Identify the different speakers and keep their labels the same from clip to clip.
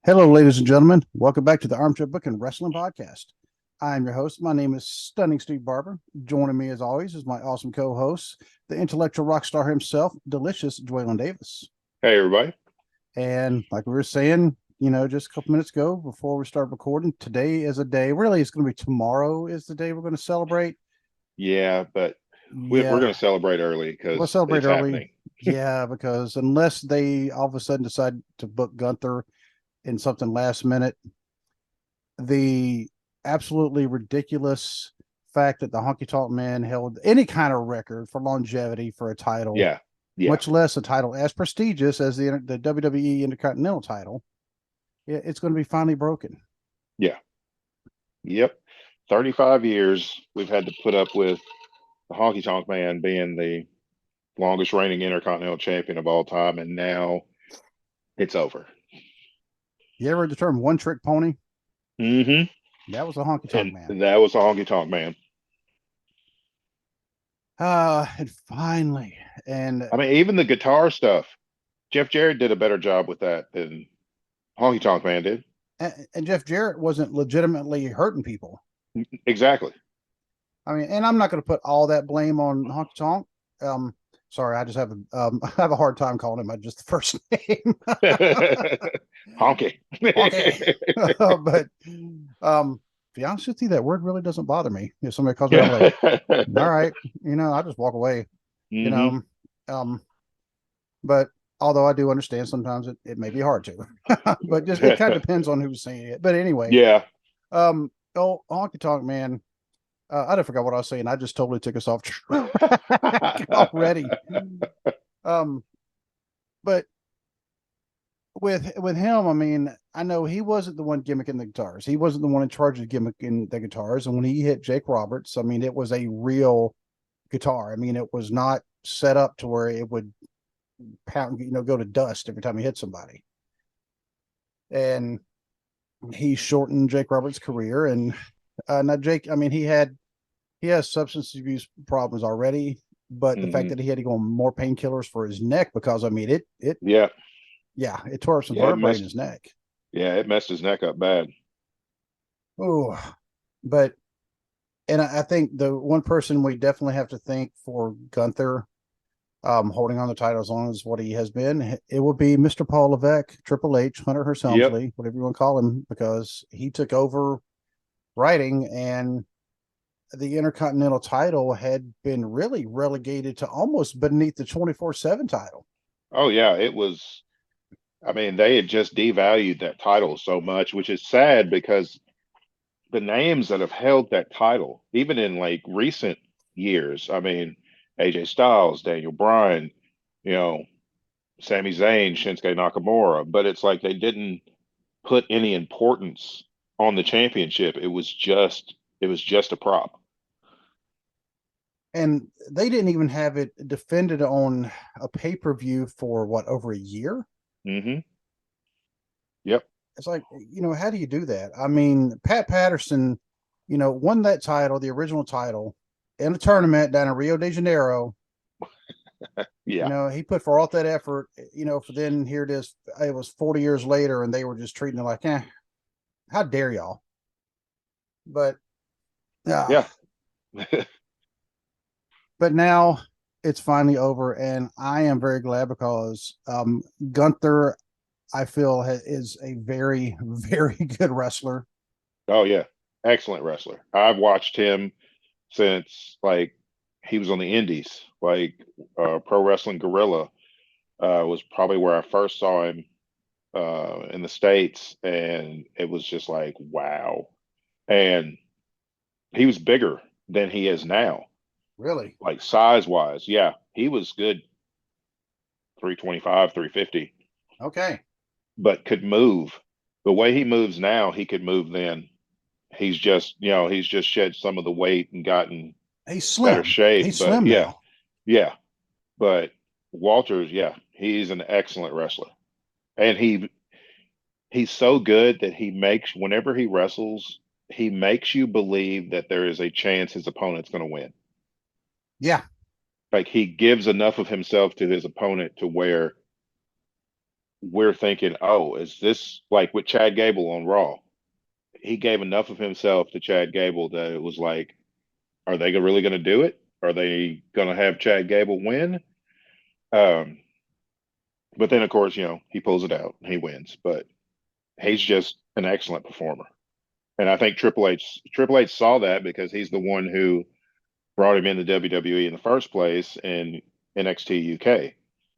Speaker 1: Hello, ladies and gentlemen. Welcome back to the Armchair Booking Wrestling Podcast. I'm your host. My name is Stunning Steve Barber. Joining me, as always, is my awesome co-host, the intellectual rock star himself, delicious Dwaylon Davis.
Speaker 2: Hey, everybody.
Speaker 1: And like we were saying, just a couple minutes ago before we start recording, today is a day. Really, it's going to be tomorrow is the day we're going to celebrate.
Speaker 2: Yeah, but we're
Speaker 1: Yeah,
Speaker 2: going to celebrate early
Speaker 1: we'll
Speaker 2: because
Speaker 1: celebrate
Speaker 2: it's
Speaker 1: early.
Speaker 2: happening.
Speaker 1: Yeah, because unless they all of a sudden decide to book Gunther in something last minute, the absolutely ridiculous fact that the Honky Tonk Man held any kind of record for longevity for a title,
Speaker 2: Yeah, yeah,
Speaker 1: much less a title as prestigious as the WWE Intercontinental title, it's going to be finally broken.
Speaker 2: yeah, yep. 35 years we've had to put up with the Honky Tonk Man being the longest reigning Intercontinental Champion of all time, and now it's over.
Speaker 1: You ever heard the term one trick pony?
Speaker 2: Mm-hmm.
Speaker 1: That was the Honky Tonk
Speaker 2: And
Speaker 1: Man.
Speaker 2: that was the Honky Tonk Man.
Speaker 1: And finally, and
Speaker 2: I mean, even the guitar stuff, Jeff Jarrett did a better job with that than Honky Tonk Man did.
Speaker 1: and Jeff Jarrett wasn't legitimately hurting people.
Speaker 2: Exactly.
Speaker 1: I mean, and I'm not going to put all that blame on Honky Tonk. Sorry, I just have I have a hard time calling him by just the first name.
Speaker 2: Honky.
Speaker 1: Okay, but to be honest with you, that word really doesn't bother me. If somebody calls me, I'm like, all right, I just walk away. You
Speaker 2: Hmm.
Speaker 1: know, but although I do understand sometimes it may be hard to, but just it kind of depends on who's saying it. But anyway,
Speaker 2: Yeah.
Speaker 1: oh, Honky Tonk Man. I don't forgot what I was saying. I just totally took us off track already. Um, but with him, I mean, I know he wasn't the one gimmicking the guitars. He wasn't the one in charge of gimmicking the guitars. And when he hit Jake Roberts, I mean, it was a real guitar. I mean, it was not set up to where it would pound, go to dust every time he hit somebody. And he shortened Jake Roberts' career. And now Jake, I mean, he has substance abuse problems already, but the fact
Speaker 2: Hmm.
Speaker 1: that he had to go on more painkillers for his neck because I mean it
Speaker 2: Yeah.
Speaker 1: yeah, it tore up some
Speaker 2: Yeah.
Speaker 1: vertebrae in his neck.
Speaker 2: It messed his neck up bad.
Speaker 1: Oh, but and I think the one person we definitely have to thank for Gunther holding on the title as long as what he has been, it will be Mr. Paul Levesque, Triple H, Hunter Hearst
Speaker 2: Yep.
Speaker 1: Helmsley, whatever you want to call him, because he took over writing and the Intercontinental title had been really relegated to almost beneath the 24/7 title.
Speaker 2: Oh yeah. It was, I mean, they had just devalued that title so much, which is sad because the names that have held that title, even in like recent years, I mean, AJ Styles, Daniel Bryan, you know, Sami Zayn, Shinsuke Nakamura, but it's like they didn't put any importance on the championship. It was just a prop.
Speaker 1: And they didn't even have it defended on a pay-per-view for what, over a year?
Speaker 2: Hmm. Yep.
Speaker 1: It's like, how do you do that? I mean, Pat Patterson, won that title, the original title, in a tournament down in Rio de Janeiro.
Speaker 2: Yeah.
Speaker 1: He put forth that effort, for then here it is. It was 40 years later, and they were just treating it like, how dare y'all? But
Speaker 2: Yeah.
Speaker 1: but now it's finally over, and I am very glad because Gunther, I feel, is a very, very good wrestler.
Speaker 2: Oh yeah. Excellent wrestler. I've watched him since like he was on the indies, like Pro Wrestling Gorilla was probably where I first saw him in the States, and it was just like, wow. And he was bigger than he is now,
Speaker 1: Really?
Speaker 2: like size wise. Yeah, he was good 325, 350,
Speaker 1: Okay.
Speaker 2: but could move. The way he moves now, he could move then. He's just shed some of the weight and gotten
Speaker 1: He's
Speaker 2: better
Speaker 1: slim.
Speaker 2: shape.
Speaker 1: He's
Speaker 2: But
Speaker 1: slim
Speaker 2: yeah,
Speaker 1: now.
Speaker 2: yeah. But Walters, yeah, he's an excellent wrestler. And he's so good that whenever he wrestles, he makes you believe that there is a chance his opponent's going to win.
Speaker 1: Yeah.
Speaker 2: Like he gives enough of himself to his opponent to where we're thinking, oh, is this like with Chad Gable on Raw? He gave enough of himself to Chad Gable that it was like, are they really going to do it? Are they going to have Chad Gable win? Um, but then, of course, he pulls it out, he wins. But he's just an excellent performer, and I think Triple H saw that because he's the one who brought him into WWE in the first place in NXT UK.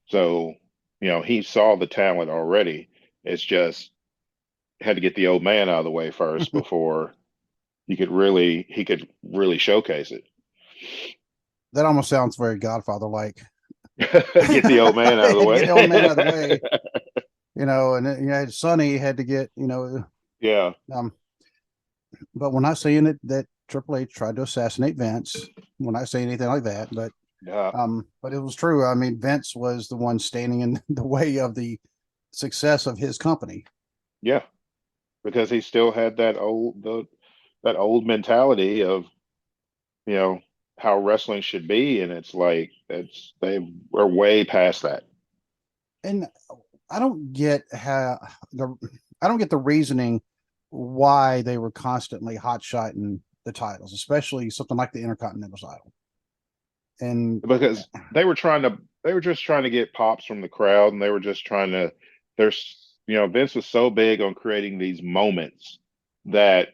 Speaker 2: So, he saw the talent already. It's just had to get the old man out of the way first before he could really showcase it.
Speaker 1: That almost sounds very Godfather like.
Speaker 2: Get the old man out of the
Speaker 1: Get the old man out of the
Speaker 2: way.
Speaker 1: way, and Sonny had to get,
Speaker 2: Yeah.
Speaker 1: but we're not saying that Triple H tried to assassinate Vince. We're not saying anything like that,
Speaker 2: Yeah.
Speaker 1: but it was true. I mean, Vince was the one standing in the way of the success of his company.
Speaker 2: Yeah. Because he still had that old mentality of, you know, how wrestling should be, and it's like they are way past that.
Speaker 1: And I don't get how the I don't get the reasoning why they were constantly hot shotting the titles, especially something like the Intercontinental title. And
Speaker 2: Because they were just trying to get pops from the crowd, and they were just trying to there's Vince was so big on creating these moments that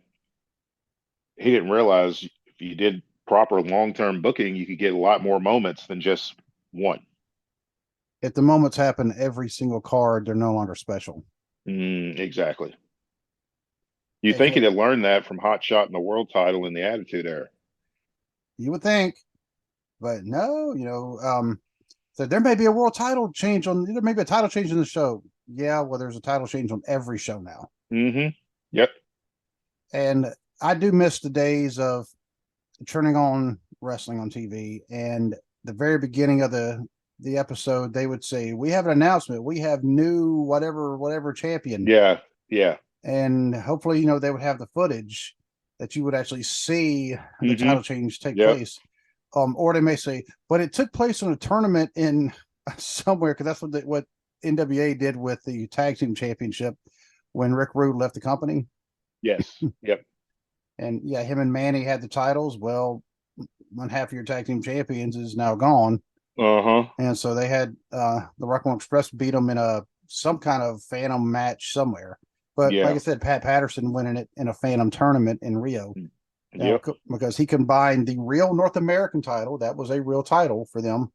Speaker 2: he didn't realize if you did proper long-term booking, you could get a lot more moments than just one.
Speaker 1: if the moments happen every single card, they're no longer special.
Speaker 2: Exactly. You
Speaker 1: If
Speaker 2: think he'd
Speaker 1: it,
Speaker 2: have learned that from Hot Shot and the world title in the Attitude Era.
Speaker 1: you would think, but no, so there may be a world title change there may be a title change in the show. Yeah, well, there's a title change on every show now.
Speaker 2: Yep.
Speaker 1: And I do miss the days of turning on wrestling on TV, and the very beginning of the episode, they would say, "We have an announcement. We have new whatever champion."
Speaker 2: Yeah. Yeah.
Speaker 1: And hopefully, they would have the footage that you would actually see the
Speaker 2: hmm
Speaker 1: title change take
Speaker 2: Yep.
Speaker 1: place. Or they may say, but it took place in a tournament in somewhere, because that's what NWA did with the tag team championship when Rick Rude left the company.
Speaker 2: Yes. Yep.
Speaker 1: And yeah, him and Manny had the titles. Well, one half of your tag team champions is now gone.
Speaker 2: Uh-huh.
Speaker 1: And so they had the Rockland Express beat them in some kind of phantom match somewhere. But like
Speaker 2: Yeah.
Speaker 1: I said, Pat Patterson winning it in a phantom tournament in Rio. Now,
Speaker 2: Yep.
Speaker 1: because he combined the real North American title, that was a real title for them,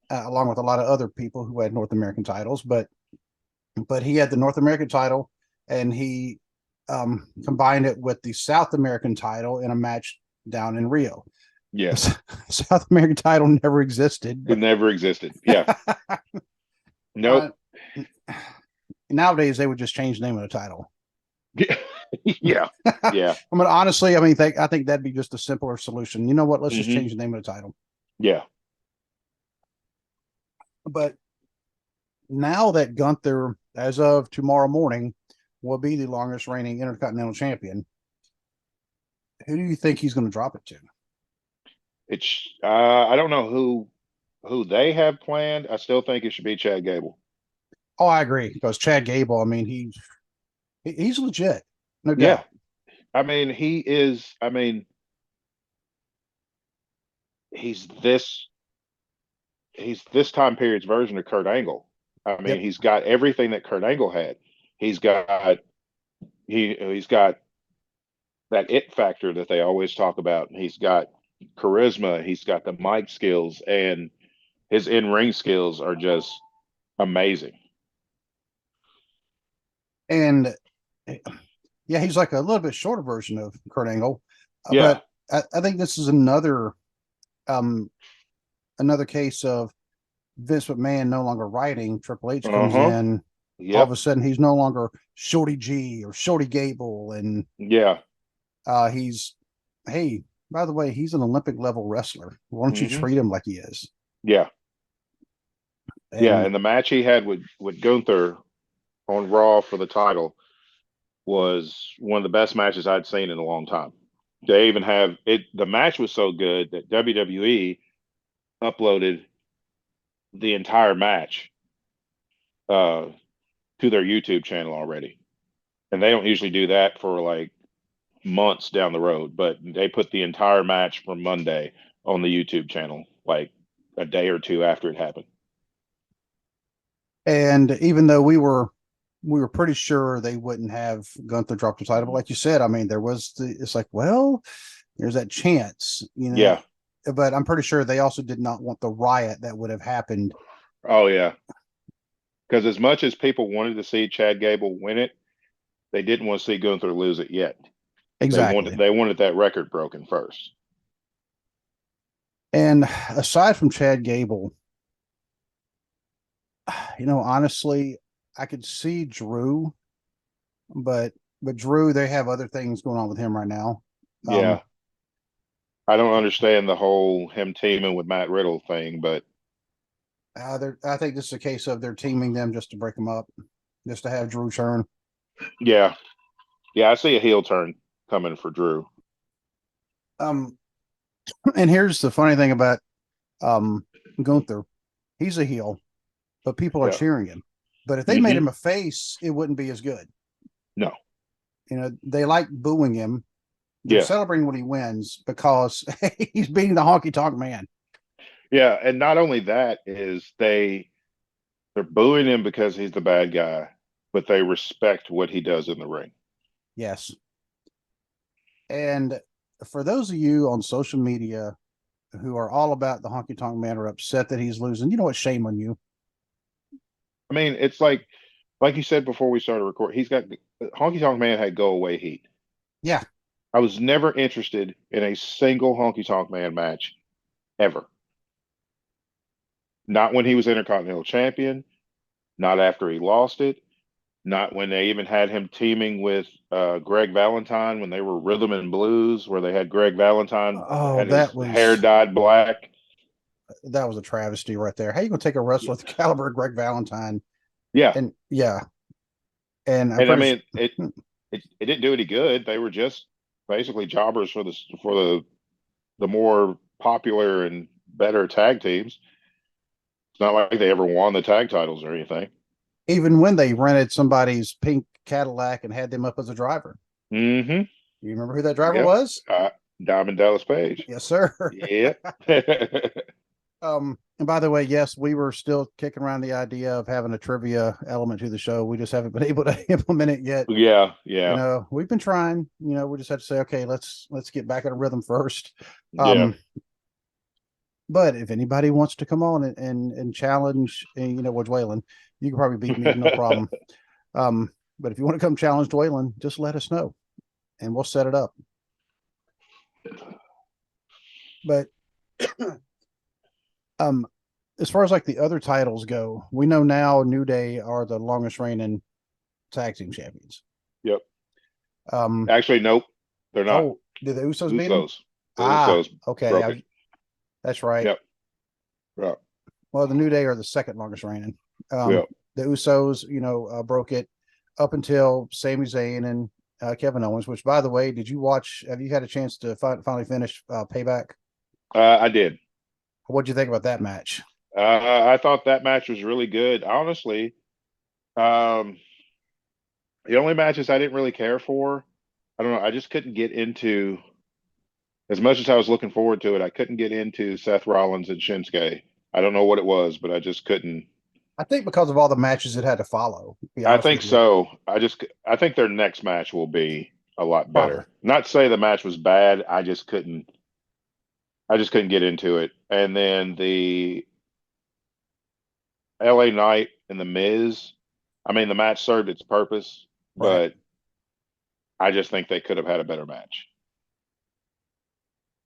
Speaker 1: along with a lot of other people who had North American titles. But he had the North American title, and he combined it with the South American title in a match down in Rio.
Speaker 2: Yes.
Speaker 1: The South American title never existed.
Speaker 2: It never existed. Yeah.
Speaker 1: uh,
Speaker 2: Nope.
Speaker 1: Nowadays, they would just change the name of the title.
Speaker 2: Yeah. Yeah.
Speaker 1: I mean, honestly, I think that'd be just a simpler solution. You know what? Let's just
Speaker 2: hmm
Speaker 1: change the name of the title.
Speaker 2: Yeah.
Speaker 1: But now that Gunther, as of tomorrow morning, will be the longest reigning Intercontinental Champion, who do you think he's going to drop it to?
Speaker 2: I don't know who they have planned. I still think it should be Chad Gable.
Speaker 1: Oh, I agree, because Chad Gable, I mean, he's legit, no
Speaker 2: Yeah.
Speaker 1: doubt.
Speaker 2: I mean, he is, I mean, he's this he's this time period's version of Kurt Angle. I mean,
Speaker 1: Yep.
Speaker 2: he's got everything that Kurt Angle had. He's got he's got that it factor that they always talk about. He's got charisma, he's got the mic skills, and his in-ring skills are just amazing.
Speaker 1: And yeah, he's like a little bit shorter version of Kurt Angle,
Speaker 2: Yeah.
Speaker 1: but I think this is um, another case of Vince McMahon no longer writing. Triple H comes
Speaker 2: Uh-huh.
Speaker 1: in. All of
Speaker 2: Yep.
Speaker 1: a sudden, he's no longer Shorty G or Shorty Gable, and
Speaker 2: Yeah.
Speaker 1: he's, hey, by the way, he's an Olympic level wrestler. Why don't you
Speaker 2: hmm
Speaker 1: treat him like he is?
Speaker 2: Yeah. Yeah.
Speaker 1: And
Speaker 2: And the match he had with Gunther on Raw for the title was one of the best matches I'd seen in a long time. They even have it. The match was so good that WWE uploaded the entire match uh, to their YouTube channel already. And they don't usually do that for like months down the road, but they put the entire match from Monday on the YouTube channel, like a day or two after it happened.
Speaker 1: And even though we were pretty sure they wouldn't have Gunther drop the title, but like you said, I mean, it's like, well, there's that chance,
Speaker 2: Yeah.
Speaker 1: but I'm pretty sure they also did not want the riot that would have happened.
Speaker 2: Oh yeah. Because as much as people wanted to see Chad Gable win it, they didn't want to see Gunther lose it yet.
Speaker 1: Exactly.
Speaker 2: They wanted that record broken first.
Speaker 1: And aside from Chad Gable, honestly, I could see Drew, but Drew, they have other things going on with him right now.
Speaker 2: Yeah. I don't understand the whole him teaming with Matt Riddle thing, but
Speaker 1: I think this is a case of they're teaming them just to break them up, just to have Drew turn.
Speaker 2: yeah. Yeah, I see a heel turn coming for Drew.
Speaker 1: And here's the funny thing about Gunther. He's a heel, but people are
Speaker 2: Yeah.
Speaker 1: cheering him. But if they made him a face, it wouldn't be as good.
Speaker 2: No.
Speaker 1: They like booing him. They're
Speaker 2: Yeah.
Speaker 1: celebrating when he wins because he's beating the honky tonk man.
Speaker 2: Yeah, and not only that is they're booing him because he's the bad guy, but they respect what he does in the ring.
Speaker 1: Yes. And for those of you on social media who are all about the honky tonk man or upset that he's losing, you know what? Shame on you.
Speaker 2: I mean, it's like you said before we started recording, he's got Honky Tonk Man had go away heat.
Speaker 1: Yeah.
Speaker 2: I was never interested in a single Honky Tonk Man match ever. Not when he was Intercontinental Champion, not after he lost it, not when they even had him teaming with Greg Valentine when they were Rhythm and Blues, where they had Greg Valentine
Speaker 1: Oh,
Speaker 2: had his hair dyed black.
Speaker 1: That was a travesty right there. How you gonna take a wrestler with the caliber of Greg Valentine?
Speaker 2: Yeah,
Speaker 1: And yeah, and
Speaker 2: I mean it didn't do any good. They were just basically jobbers for the more popular and better tag teams. It's not like they ever won the tag titles or anything.
Speaker 1: Even when they rented somebody's pink Cadillac and had them up as a driver.
Speaker 2: Mm-hmm.
Speaker 1: You remember who that driver was?
Speaker 2: Diamond Dallas Page.
Speaker 1: Yes, sir.
Speaker 2: Yeah.
Speaker 1: And by the way, yes, we were still kicking around the idea of having a trivia element to the show. We just haven't been able to implement it yet.
Speaker 2: Yeah.
Speaker 1: We've been trying. We just have to say, okay, let's get back in a rhythm first.
Speaker 2: Yeah.
Speaker 1: But if anybody wants to come on and challenge, with Dwaylon, you can probably beat me, no problem. But if you want to come challenge Dwaylon, just let us know, and we'll set it up. But as far as like the other titles go, we know now New Day are the longest reigning tag team champions.
Speaker 2: Yep. Actually, nope, they're not.
Speaker 1: Oh, did the Usos beat them?
Speaker 2: The Usos.
Speaker 1: Okay. That's right.
Speaker 2: Yep. Right.
Speaker 1: Well, the New Day are the second longest reigning.
Speaker 2: Yep.
Speaker 1: The Usos, broke it up until Sami Zayn and Kevin Owens, which, by the way, have you had a chance to finally finish Payback?
Speaker 2: I did.
Speaker 1: What'd you think about that match?
Speaker 2: I thought that match was really good. Honestly, the only matches I didn't really care for, I don't know, I just couldn't get into, as much as I was looking forward to it, I couldn't get into Seth Rollins and Shinsuke. I don't know what it was, but I just couldn't.
Speaker 1: I think because of all the matches it had to follow.
Speaker 2: I think so. I think their next match will be a lot better.
Speaker 1: Probably.
Speaker 2: Not to say the match was bad. I just couldn't get into it. And then the LA Knight and the Miz, I mean, the match served its purpose, but I just think they could have had a better match.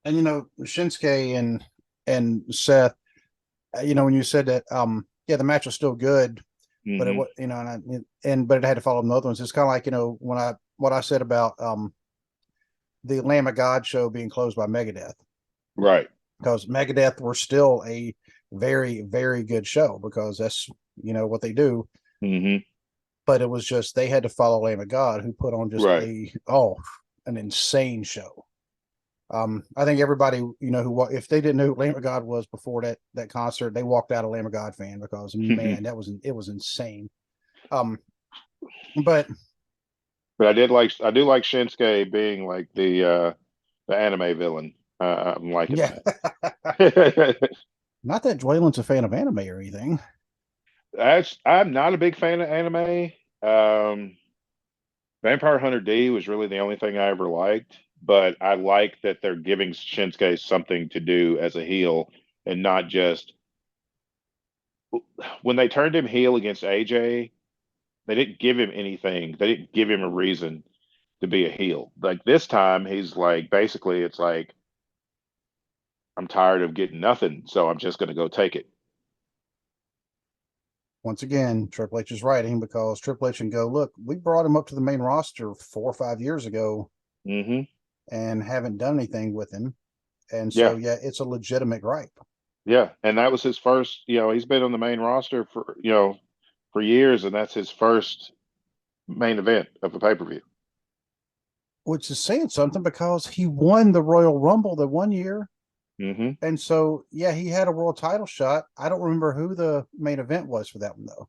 Speaker 1: And Shinsuke and Seth, when you said that, the match was still good, but it was, but it had to follow the other ones. It's kind of like, what I said about the Lamb of God show being closed by Megadeth.
Speaker 2: Right.
Speaker 1: Because Megadeth were still a very, very good show because that's, what they do.
Speaker 2: Mm-hmm.
Speaker 1: But it was just, they had to follow Lamb of God, who put on just an insane show. I think everybody, if they didn't know who Lamb of God was before that concert, they walked out a Lamb of God fan because man, it was insane. But
Speaker 2: But I do like Shinsuke being like the anime villain. I'm liking
Speaker 1: yeah,
Speaker 2: that.
Speaker 1: not that Dwaylen's a fan of anime or anything.
Speaker 2: I'm not a big fan of anime. Um, Vampire Hunter D was really the only thing I ever liked, but I like that they're giving Shinsuke something to do as a heel and not just when they turned him heel against AJ, they didn't give him anything. They didn't give him a reason to be a heel. Like this time, he's like basically it's like I'm tired of getting nothing, so I'm just going to go take it.
Speaker 1: Once again, Triple H is writing because Triple H can go, look, we brought him up to the main roster 4 or 5 years ago
Speaker 2: Hmm.
Speaker 1: and haven't done anything with him. And so,
Speaker 2: Yeah,
Speaker 1: yeah, it's a legitimate gripe.
Speaker 2: yeah, and that was his first. He's been on the main roster for for years, and that's his first main event of a pay per view.
Speaker 1: Which is saying something because he won the Royal Rumble the one year.
Speaker 2: Hmm.
Speaker 1: And so, yeah, he had a world title shot. I don't remember who the main event was for that one, though.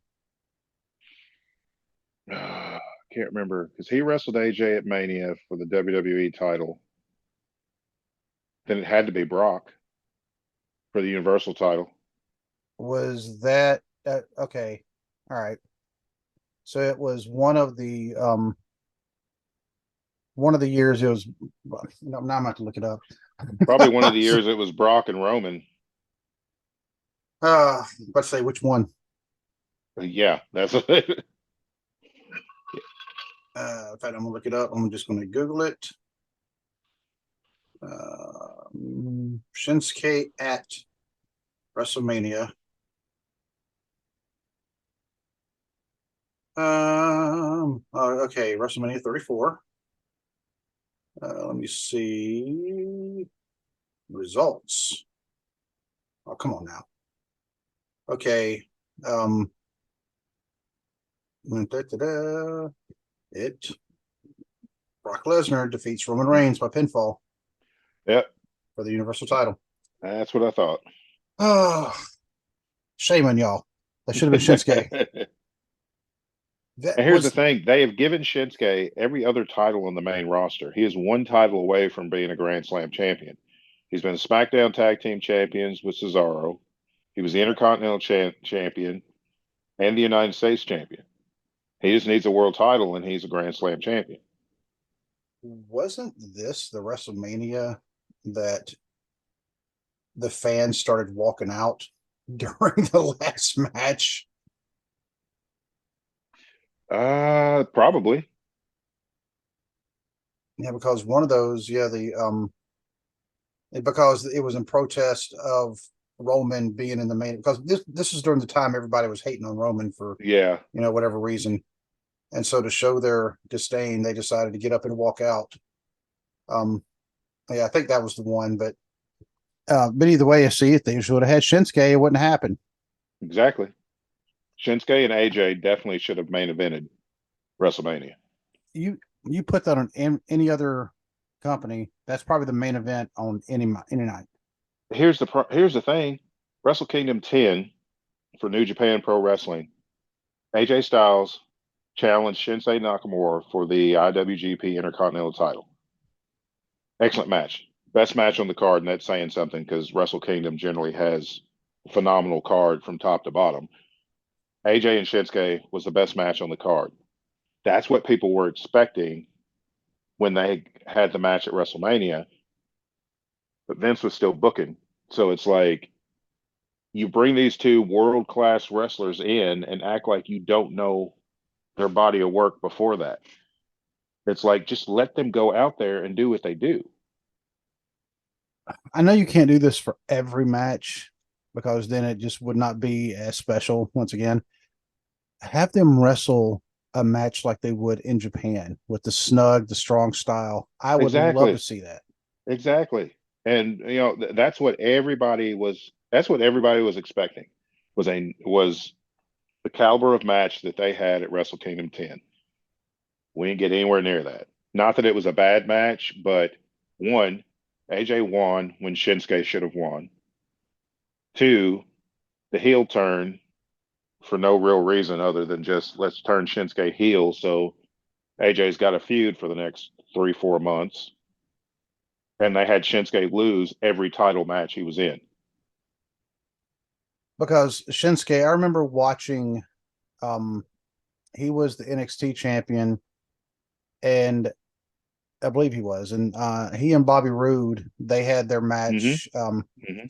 Speaker 2: I can't remember because he wrestled AJ at Mania for the WWE title. Then it had to be Brock for the Universal title.
Speaker 1: Was that okay? All right. So it was one of the years it was no, now I'm going to look it up.
Speaker 2: Probably one of the years it was Brock and Roman.
Speaker 1: Let's say which one.
Speaker 2: Yeah, that's
Speaker 1: In fact, I'm gonna look it up. I'm just gonna Google it. Shinsuke at WrestleMania. Okay, WrestleMania 34. Let me see results. Oh, come on now. Okay. Um, it Brock Lesnar defeats Roman Reigns by pinfall
Speaker 2: yep.
Speaker 1: for the Universal title.
Speaker 2: That's what I thought.
Speaker 1: Oh, shame on y'all. That should have been Shinsuke.
Speaker 2: And
Speaker 1: That
Speaker 2: here's the
Speaker 1: was
Speaker 2: thing: they have given Shinsuke every other title on the main roster. He is one title away from being a Grand Slam champion. He's been SmackDown Tag Team Champions with Cesaro. He was the Intercontinental Champion and the United States Champion. He just needs a world title, and he's a Grand Slam champion.
Speaker 1: wasn't this the WrestleMania that the fans started walking out during the last match?
Speaker 2: Probably.
Speaker 1: Yeah, because one of those, yeah, because it was in protest of Roman being in the main, because this is during the time everybody was hating on Roman for
Speaker 2: Yeah,
Speaker 1: whatever reason, and so to show their disdain, they decided to get up and walk out. Um, yeah, I think that was the one, but either way, I see if they should have had Shinsuke, it wouldn't happen.
Speaker 2: exactly. Shinsuke and AJ definitely should have main evented WrestleMania.
Speaker 1: You put that on any other company, that's probably the main event on any night.
Speaker 2: Here's the thing: Wrestle Kingdom 10 for New Japan Pro Wrestling. AJ Styles challenged Shinsei Nakamura for the IWGP Intercontinental title. Excellent match. Best match on the card, and that's saying something because Wrestle Kingdom generally has a phenomenal card from top to bottom. AJ and Shinsuke was the best match on the card. That's what people were expecting when they had the match at WrestleMania, but Vince was still booking. So it's like you bring these two world class wrestlers in and act like you don't know their body of work before that. It's like just let them go out there and do what they do.
Speaker 1: I know you can't do this for every match because then it just would not be as special. Once again, have them wrestle a match like they would in Japan with the strong style. I would love to
Speaker 2: Exactly.
Speaker 1: see that.
Speaker 2: Exactly. And that's what everybody was expecting was the caliber of match that they had at Wrestle Kingdom 10. We didn't get anywhere near that. Not that it was a bad match, but one, AJ won when Shinsuke should have won. Two, the heel turn for no real reason other than just let's turn Shinsuke heel. So AJ's got a feud for the next 3-4 months, and they had Shinsuke lose every title match he was in.
Speaker 1: Because Shinsuke, I remember watching. He was the NXT champion, and I believe he was, and he and Bobby Roode, they had their
Speaker 2: Mm-hmm.
Speaker 1: match,
Speaker 2: Mm-hmm.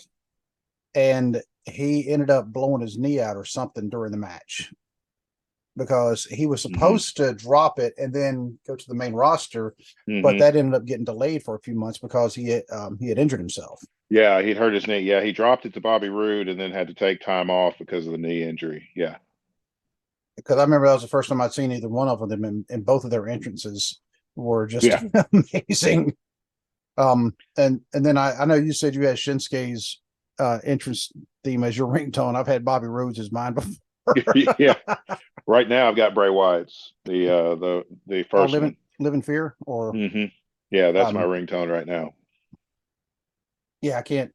Speaker 1: and he ended up blowing his knee out or something during the match because he was
Speaker 2: Mm-hmm.
Speaker 1: supposed to drop it and then go to the main roster, but
Speaker 2: Mm-hmm.
Speaker 1: that ended up getting delayed for a few months because he had injured himself.
Speaker 2: Yeah, he'd hurt his knee. Yeah, he dropped it to Bobby Roode and then had to take time off because of the knee injury. Yeah.
Speaker 1: Because I remember that was the first time I'd seen either one of them, and both of their entrances were just
Speaker 2: Yeah.
Speaker 1: amazing. And then I know you said you had Shinsuke's entrance theme as your ringtone. I've had Bobby Roode's as mine before.
Speaker 2: Yeah. Right now I've got Bray Wyatt's, the
Speaker 1: Oh,
Speaker 2: first one.
Speaker 1: live in fear, or
Speaker 2: Mm-hmm. Yeah, that's my
Speaker 1: um,
Speaker 2: ringtone right now.
Speaker 1: yeah, I can't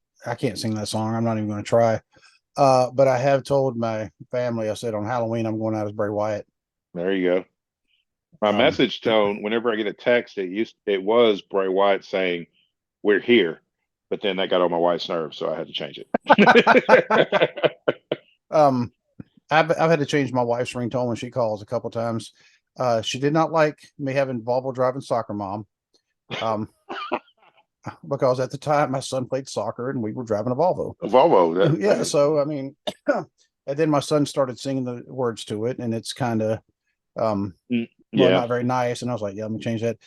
Speaker 1: sing that song. I'm not even going to try. But I have told my family. I said on Halloween I'm going out as Bray Wyatt.
Speaker 2: There you go. My
Speaker 1: Um,
Speaker 2: message tone, whenever I get a text, it was Bray Wyatt saying, "We're here," but then that got on my wife's nerves, so I had to change it.
Speaker 1: um, I've had to change my wife's ringtone when she calls a couple times. She did not like me having Volvo driving soccer mom. Um, because at the time my son played soccer and we were driving a Volvo.
Speaker 2: Volvo,
Speaker 1: Yeah, so I mean, and then my son started singing the words to it, and it's kind of well,
Speaker 2: yeah.
Speaker 1: not very nice. And I was like, yeah, let me change that.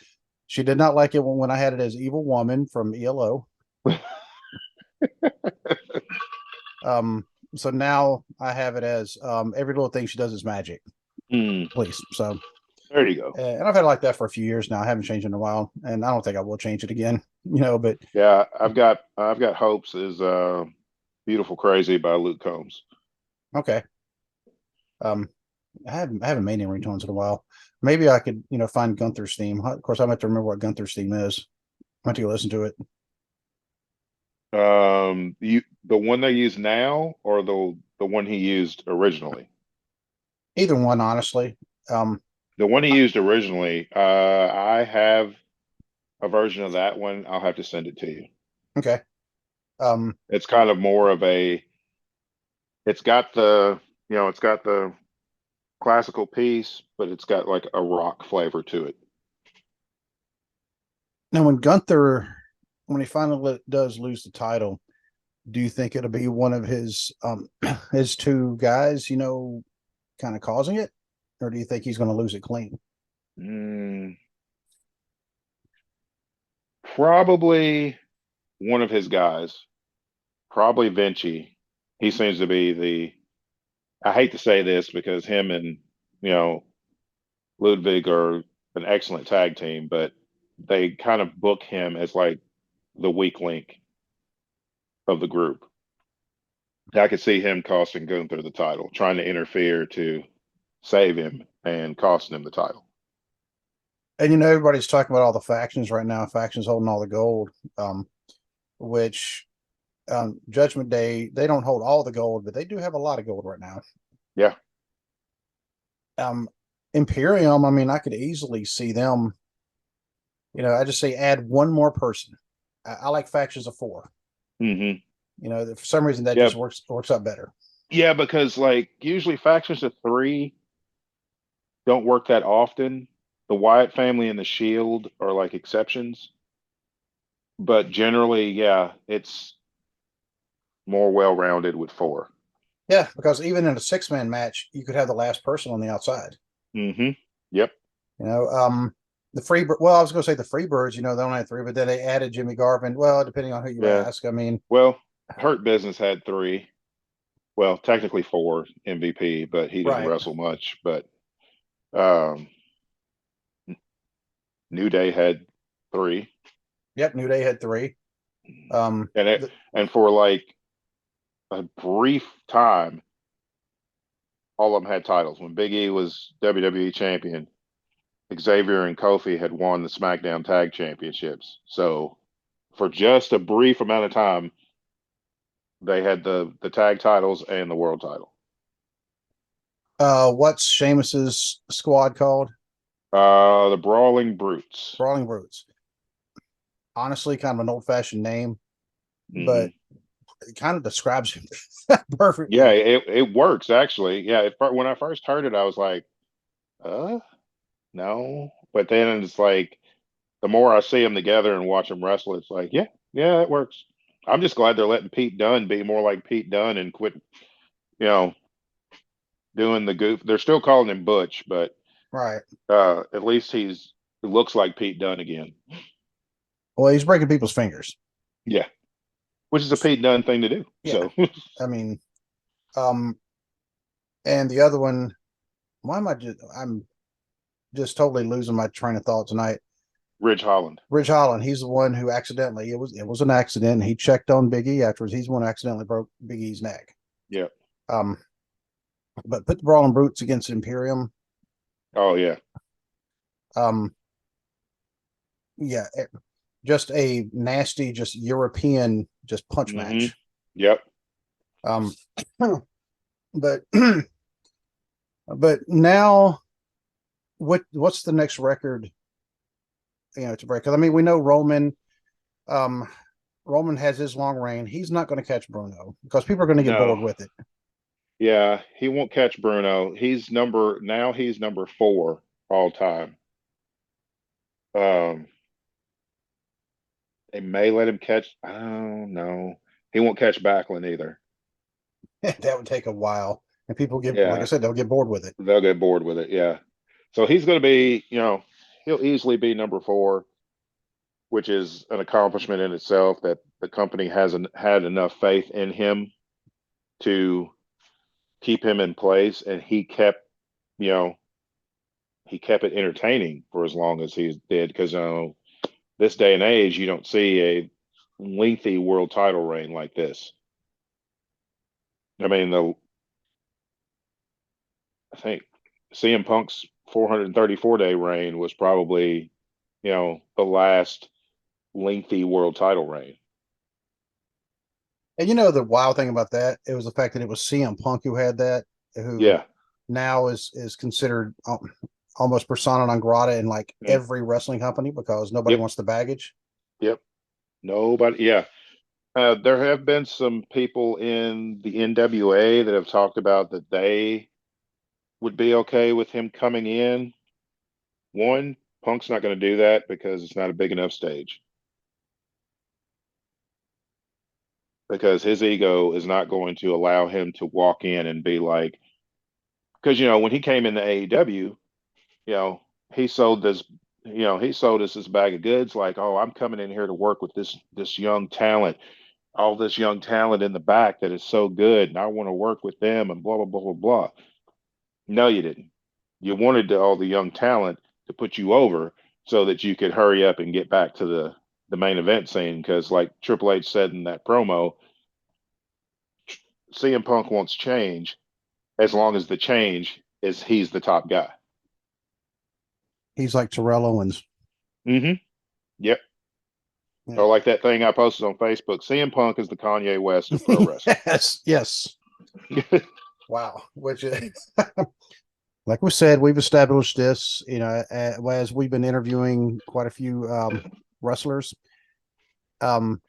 Speaker 1: She did not like it when I had it as Evil Woman from ELO. So now I have it as every little thing she does is magic,
Speaker 2: Mm,
Speaker 1: please. So
Speaker 2: there you go.
Speaker 1: and I've had it like that for a few years now. I haven't changed it in a while, and I don't think I will change it again. But
Speaker 2: Yeah, I've got hopes is Beautiful Crazy by Luke Combs.
Speaker 1: okay. Um, I haven't made any ringtones in a while. Maybe I could, find Gunther's theme. Of course, I have to remember what Gunther's theme is. I have to go listen to it.
Speaker 2: The one they use now or the one he used originally?
Speaker 1: Either one, honestly. Um,
Speaker 2: The one he used originally, I have a version of that one. I'll have to send it to you.
Speaker 1: okay. Um,
Speaker 2: It's kind of more of a, it's got the classical piece, but it's got like a rock flavor to it.
Speaker 1: Now, when Gunther, when he finally does lose the title, do you think it'll be one of his his two guys, kind of causing it, or do you think he's going to lose it clean?
Speaker 2: Mm, probably one of his guys, probably Vinci. He seems to be I hate to say this because him and, you know, Ludwig are an excellent tag team, but they kind of book him as like the weak link of the group. I could see him costing Gunther the title, trying to interfere to save him and costing him the title.
Speaker 1: And everybody's talking about all the factions right now. Factions holding all the gold, which Judgment Day, they don't hold all the gold, but they do have a lot of gold right now.
Speaker 2: Yeah.
Speaker 1: Um, Imperium, I mean, I could easily see them. I just say add one more person. I like factions of four.
Speaker 2: Hmm.
Speaker 1: For some reason that
Speaker 2: Yeah.
Speaker 1: just works out better.
Speaker 2: Yeah, because like usually factions of three don't work that often. The Wyatt family and the Shield are like exceptions, but generally, yeah, it's more well-rounded with four.
Speaker 1: Yeah, because even in a six-man match, you could have the last person on the outside.
Speaker 2: Hmm. Yep.
Speaker 1: The well, I was going to say the Freebirds. They only had three, but then they added Jimmy Garvin. Well, depending on who you
Speaker 2: Yeah.
Speaker 1: ask, I mean,
Speaker 2: Well, Hurt Business had three. Well, technically four MVP, but he didn't
Speaker 1: right?
Speaker 2: wrestle much. But um, New Day had three,
Speaker 1: Yep, New Day had three. Um,
Speaker 2: and it
Speaker 1: the,
Speaker 2: and for like a brief time, all of them had titles. When Big E was WWE champion, Xavier and Kofi had won the SmackDown Tag Championships. So for just a brief amount of time, they had the tag titles and the world title.
Speaker 1: What's Sheamus's squad called?
Speaker 2: The Brawling Brutes.
Speaker 1: Brawling Brutes. Honestly, kind of an old-fashioned name,
Speaker 2: Hmm.
Speaker 1: but it kind of describes him
Speaker 2: Yeah,
Speaker 1: perfectly.
Speaker 2: it works actually. Yeah, when I first heard it, I was like, no. But then it's like the more I see them together and watch them wrestle, it's like, yeah, yeah, it works. I'm just glad they're letting Pete Dunne be more like Pete Dunne and quit, you know, doing the goof. They're still calling him Butch, but
Speaker 1: Right.
Speaker 2: at least he looks like Pete Dunne again.
Speaker 1: Well, he's breaking people's fingers.
Speaker 2: Yeah, which is a Pete Dunne thing to do.
Speaker 1: Yeah.
Speaker 2: So
Speaker 1: I mean, um, and the other one, why am I just, I'm just totally losing my train of thought tonight.
Speaker 2: Ridge Holland.
Speaker 1: Ridge Holland, he's the one who accidentally, it was an accident. He checked on Big E afterwards. He's the one who accidentally broke Big E's neck.
Speaker 2: Yeah.
Speaker 1: Um, but put the Brawling Brutes against Imperium.
Speaker 2: Oh yeah.
Speaker 1: Um, yeah, just a nasty, just European, just punch
Speaker 2: Hmm.
Speaker 1: match.
Speaker 2: Yep.
Speaker 1: Um, but but now, what's the next record? To break? Because I mean, we know Roman. Um, Roman has his long reign. He's not going to catch Bruno because people are going to get
Speaker 2: No.
Speaker 1: bored with it.
Speaker 2: Yeah, he won't catch Bruno. He's number 4 all time. Um, they may let him catch. I don't know. He won't catch Backlund either.
Speaker 1: That would take a while, and people get, like I
Speaker 2: Yeah,
Speaker 1: said, they'll get bored with it.
Speaker 2: they'll get bored with it. Yeah. So he's going to be, he'll easily be number 4, which is an accomplishment in itself that the company hasn't had enough faith in him to keep him in place, and you know, he kept it entertaining for as long as he did. Because this day and age, you don't see a lengthy world title reign like this. I mean, I think CM Punk's 434-day reign was probably, the last lengthy world title reign.
Speaker 1: And the wild thing about that, it was the fact that it was CM Punk who had that, who
Speaker 2: Yeah.
Speaker 1: now is considered almost persona non grata in like
Speaker 2: Mm.
Speaker 1: every wrestling company because nobody
Speaker 2: Yep.
Speaker 1: wants the baggage.
Speaker 2: Yep. Nobody. Yeah. There have been some people in the NWA that have talked about that they would be okay with him coming in. One, Punk's not going to do that because it's not a big enough stage. Because his ego is not going to allow him to walk in and be like, because when he came into AEW, you know, he sold this, he sold us this bag of goods like, oh, I'm coming in here to work with this young talent, all this young talent in the back that is so good, and I want to work with them and blah blah blah blah blah. No, you didn't. You wanted all the young talent to put you over so that you could hurry up and get back to the main event scene. Because, like Triple H said in that promo, CM Punk wants change as long as the change is he's the top guy.
Speaker 1: He's like Terrell Owens.
Speaker 2: Mm-hmm. Yep.
Speaker 1: Yeah.
Speaker 2: Or like that thing I posted on Facebook. CM Punk is the Kanye West of pro wrestling.
Speaker 1: Yes, yes. Wow. Which like we said, we've established this, as we've been interviewing quite a few wrestlers. Um,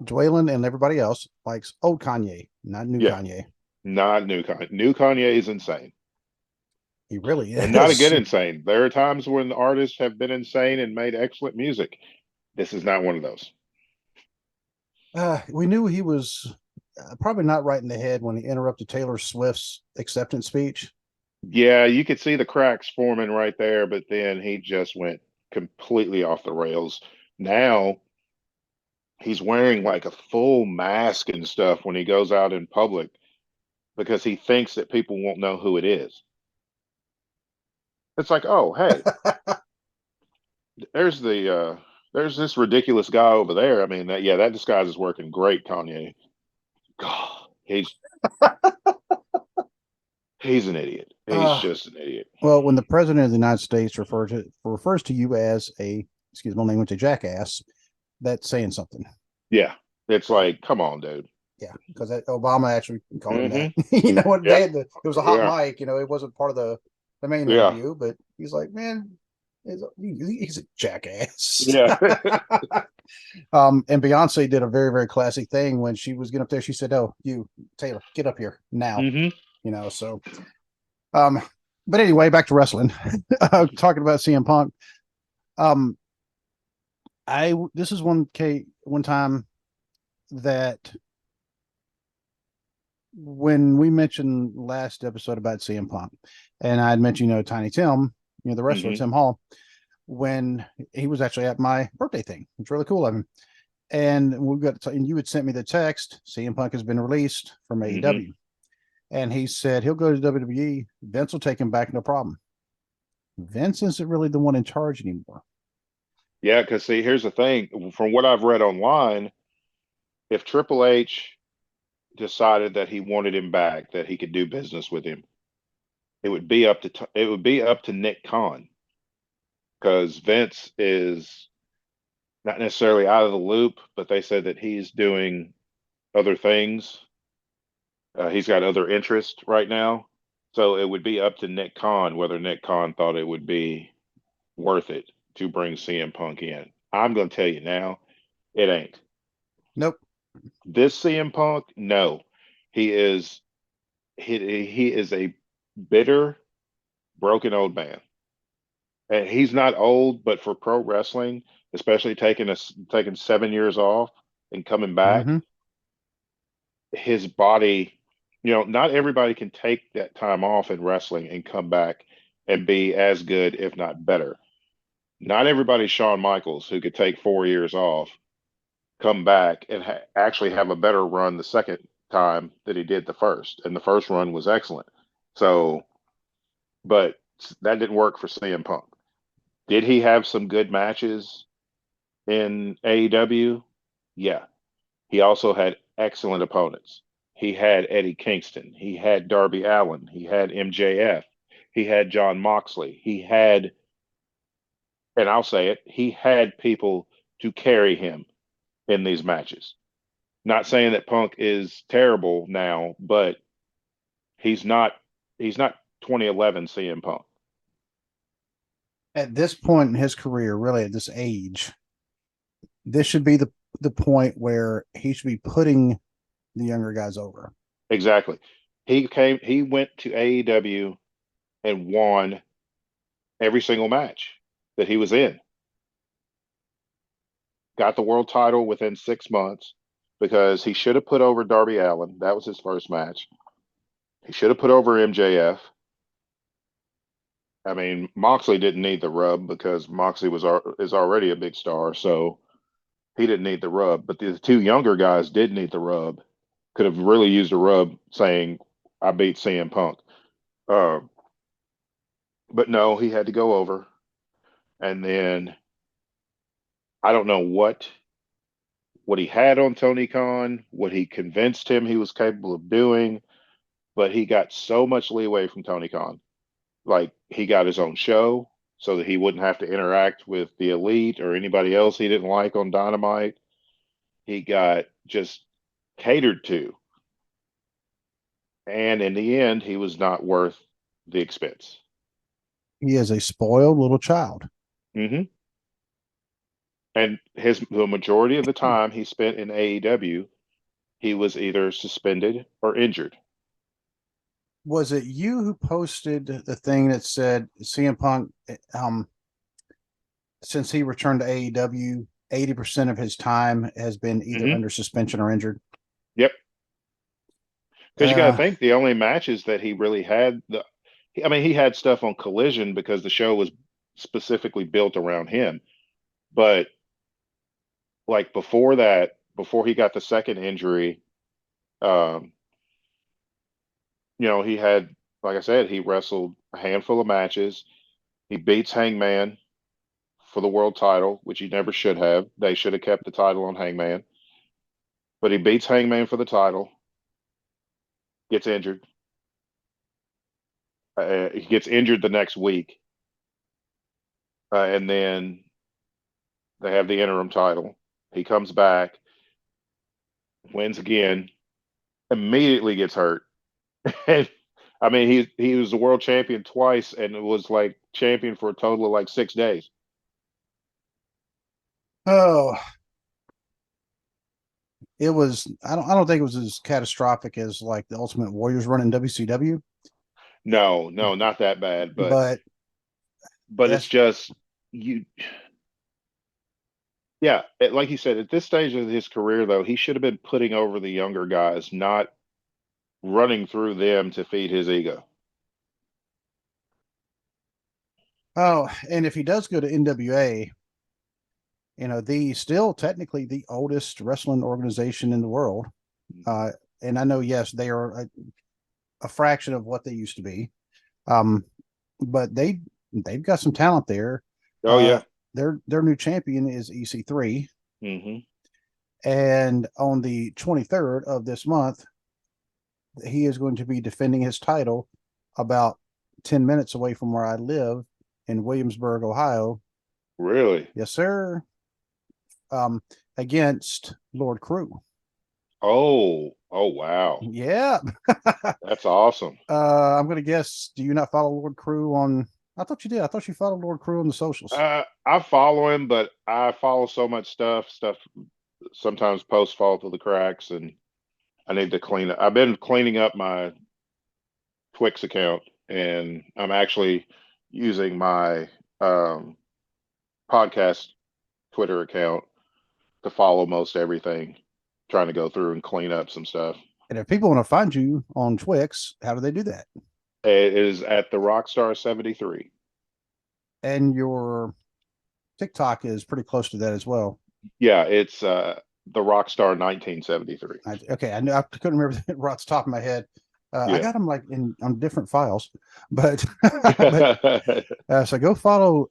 Speaker 1: Dwaylon and everybody else likes old Kanye, not new
Speaker 2: Yeah.
Speaker 1: Kanye.
Speaker 2: Not new Kanye. New Kanye is insane.
Speaker 1: He really
Speaker 2: And not a
Speaker 1: is.
Speaker 2: good insane. There are times when artists have been insane and made excellent music. This is not one of those.
Speaker 1: We knew he was probably not right in the head when he interrupted Taylor Swift's acceptance speech.
Speaker 2: Yeah, you could see the cracks forming right there, but then he just went completely off the rails. Now he's wearing like a full mask and stuff when he goes out in public because he thinks that people won't know who it is. It's like, oh, hey, there's there's this ridiculous guy over there. I mean, that disguise is working great, Kanye. God, he's an idiot. He's
Speaker 1: Uh,
Speaker 2: just an idiot.
Speaker 1: well, when the president of the United States refers to you as a, excuse my language, a jackass, that's saying something.
Speaker 2: Yeah, it's like, come on, dude.
Speaker 1: Yeah, because Obama actually called him that.
Speaker 2: Mm-hmm.
Speaker 1: You know what?
Speaker 2: Yeah.
Speaker 1: It was a hot
Speaker 2: Yeah.
Speaker 1: mic. You know, it wasn't part of the main
Speaker 2: Yeah.
Speaker 1: interview, but he's like, man, he's a jackass.
Speaker 2: Yeah.
Speaker 1: And Beyonce did a very, very classic thing when she was getting up there. She said, "Oh, you Taylor, get up here now."
Speaker 2: Mm-hmm.
Speaker 1: You know, so um, but anyway, back to wrestling. Talking about CM Punk. Um, I this is one time that when we mentioned last episode about CM Punk, and I had mentioned, Tiny Tim, the wrestler
Speaker 2: Mm-hmm.
Speaker 1: Tim Hall, when he was actually at my birthday thing. It's really cool of him. And and you had sent me the text. CM Punk has been released from
Speaker 2: Mm-hmm.
Speaker 1: AEW, and he said he'll go to WWE. Vince will take him back, no problem. Vince isn't really the one in charge anymore.
Speaker 2: Yeah, because see, here's the thing. From what I've read online, if Triple H decided that he wanted him back, that he could do business with him, it would be up to Nick Khan because Vince is not necessarily out of the loop, but they said that he's doing other things. He's got other interests right now, so it would be up to Nick Khan whether Nick Khan thought it would be worth it to bring CM Punk in. I'm going to tell you now, it ain't.
Speaker 1: Nope.
Speaker 2: This CM Punk, no, he is he is a bitter, broken old man. And he's not old, but for pro wrestling, especially taking 7 years off and coming back,
Speaker 1: Mm-hmm.
Speaker 2: his body, not everybody can take that time off in wrestling and come back and be as good, if not better. Not everybody's Shawn Michaels who could take 4 years off, come back, and actually have a better run the second time that he did the first. And the first run was excellent. So, but that didn't work for CM Punk. Did he have some good matches in AEW? Yeah. He also had excellent opponents. He had Eddie Kingston. He had Darby Allin. He had MJF. He had John Moxley. He had, and I'll say it, he had people to carry him in these matches. Not saying that Punk is terrible now, but he's not he's not 2011 CM Punk.
Speaker 1: At this point in his career, really at this age, this should be the point where he should be putting the younger guys over.
Speaker 2: Exactly. He went to AEW and won every single match that he was in. Got the world title within 6 months because he should have put over Darby Allin. That was his first match. He should have put over MJF. I mean, Moxley didn't need the rub because Moxley is already a big star, so he didn't need the rub. But the two younger guys did need the rub. Could have really used a rub saying, "I beat CM Punk." Uh, but no, he had to go over. And then I don't know what he had on Tony Khan, what he convinced him he was capable of doing, but he got so much leeway from Tony Khan. Like he got his own show so that he wouldn't have to interact with the elite or anybody else he didn't like on Dynamite. He got just catered to. And in the end, he was not worth the expense.
Speaker 1: He is a spoiled little child.
Speaker 2: Hmm. And the majority of the time he spent in AEW, he was either suspended or injured.
Speaker 1: Was it you who posted the thing that said CM Punk, since he returned to AEW, 80% of his time has been either
Speaker 2: Hmm.
Speaker 1: under suspension or injured?
Speaker 2: Yep. Because you got to
Speaker 1: Uh,
Speaker 2: think the only matches that he really had, I mean, he had stuff on Collision because the show was specifically built around him. But like before that, before he got the second injury, um, he had, like I said, he wrestled a handful of matches. He beats Hangman for the world title, which he never should have. They should have kept the title on Hangman. But he beats Hangman for the title, gets injured. He gets injured the next week. And then they have the interim title. He comes back, wins again, immediately gets hurt. And I mean, he was the world champion twice, and it was like champion for a total of like 6 days.
Speaker 1: Oh, it was. I don't think it was as catastrophic as like the Ultimate Warriors run in WCW,
Speaker 2: No, no, not that bad,
Speaker 1: but
Speaker 2: but it's
Speaker 1: that's
Speaker 2: just you. Yeah, like you said, at this stage of his career, though, he should have been putting over the younger guys, not running through them to feed his ego.
Speaker 1: oh, and if he does go to NWA, the still technically the oldest wrestling organization in the world. Uh, and I know, yes, they are a fraction of what they used to be. Um, but they've got some talent there.
Speaker 2: Oh
Speaker 1: Uh,
Speaker 2: yeah.
Speaker 1: their new champion is EC3,
Speaker 2: Hmm.
Speaker 1: and on the 23rd of this month, he is going to be defending his title about 10 minutes away from where I live in Williamsburg, Ohio.
Speaker 2: Really?
Speaker 1: Yes, sir. Um, against Lord Crew.
Speaker 2: Oh wow.
Speaker 1: Yeah.
Speaker 2: That's awesome.
Speaker 1: I'm gonna guess. Do you not follow Lord Crew on? I thought you did. I thought you followed Lord Crew on the socials.
Speaker 2: I follow him, but I follow so much stuff sometimes posts fall through the cracks, and I need to clean up. I've been cleaning up my Twix account, and I'm actually using my um, podcast Twitter account to follow most everything, trying to go through and clean up some stuff.
Speaker 1: And if people want to find you on Twix, how do they do that?
Speaker 2: It is at the Rockstar 73.
Speaker 1: And your TikTok is pretty close to that as well.
Speaker 2: Yeah, it's the Rockstar 1973.
Speaker 1: Okay, I knew I couldn't remember it right off the top of my head. I
Speaker 2: Yeah.
Speaker 1: got them like in on different files, but but so go follow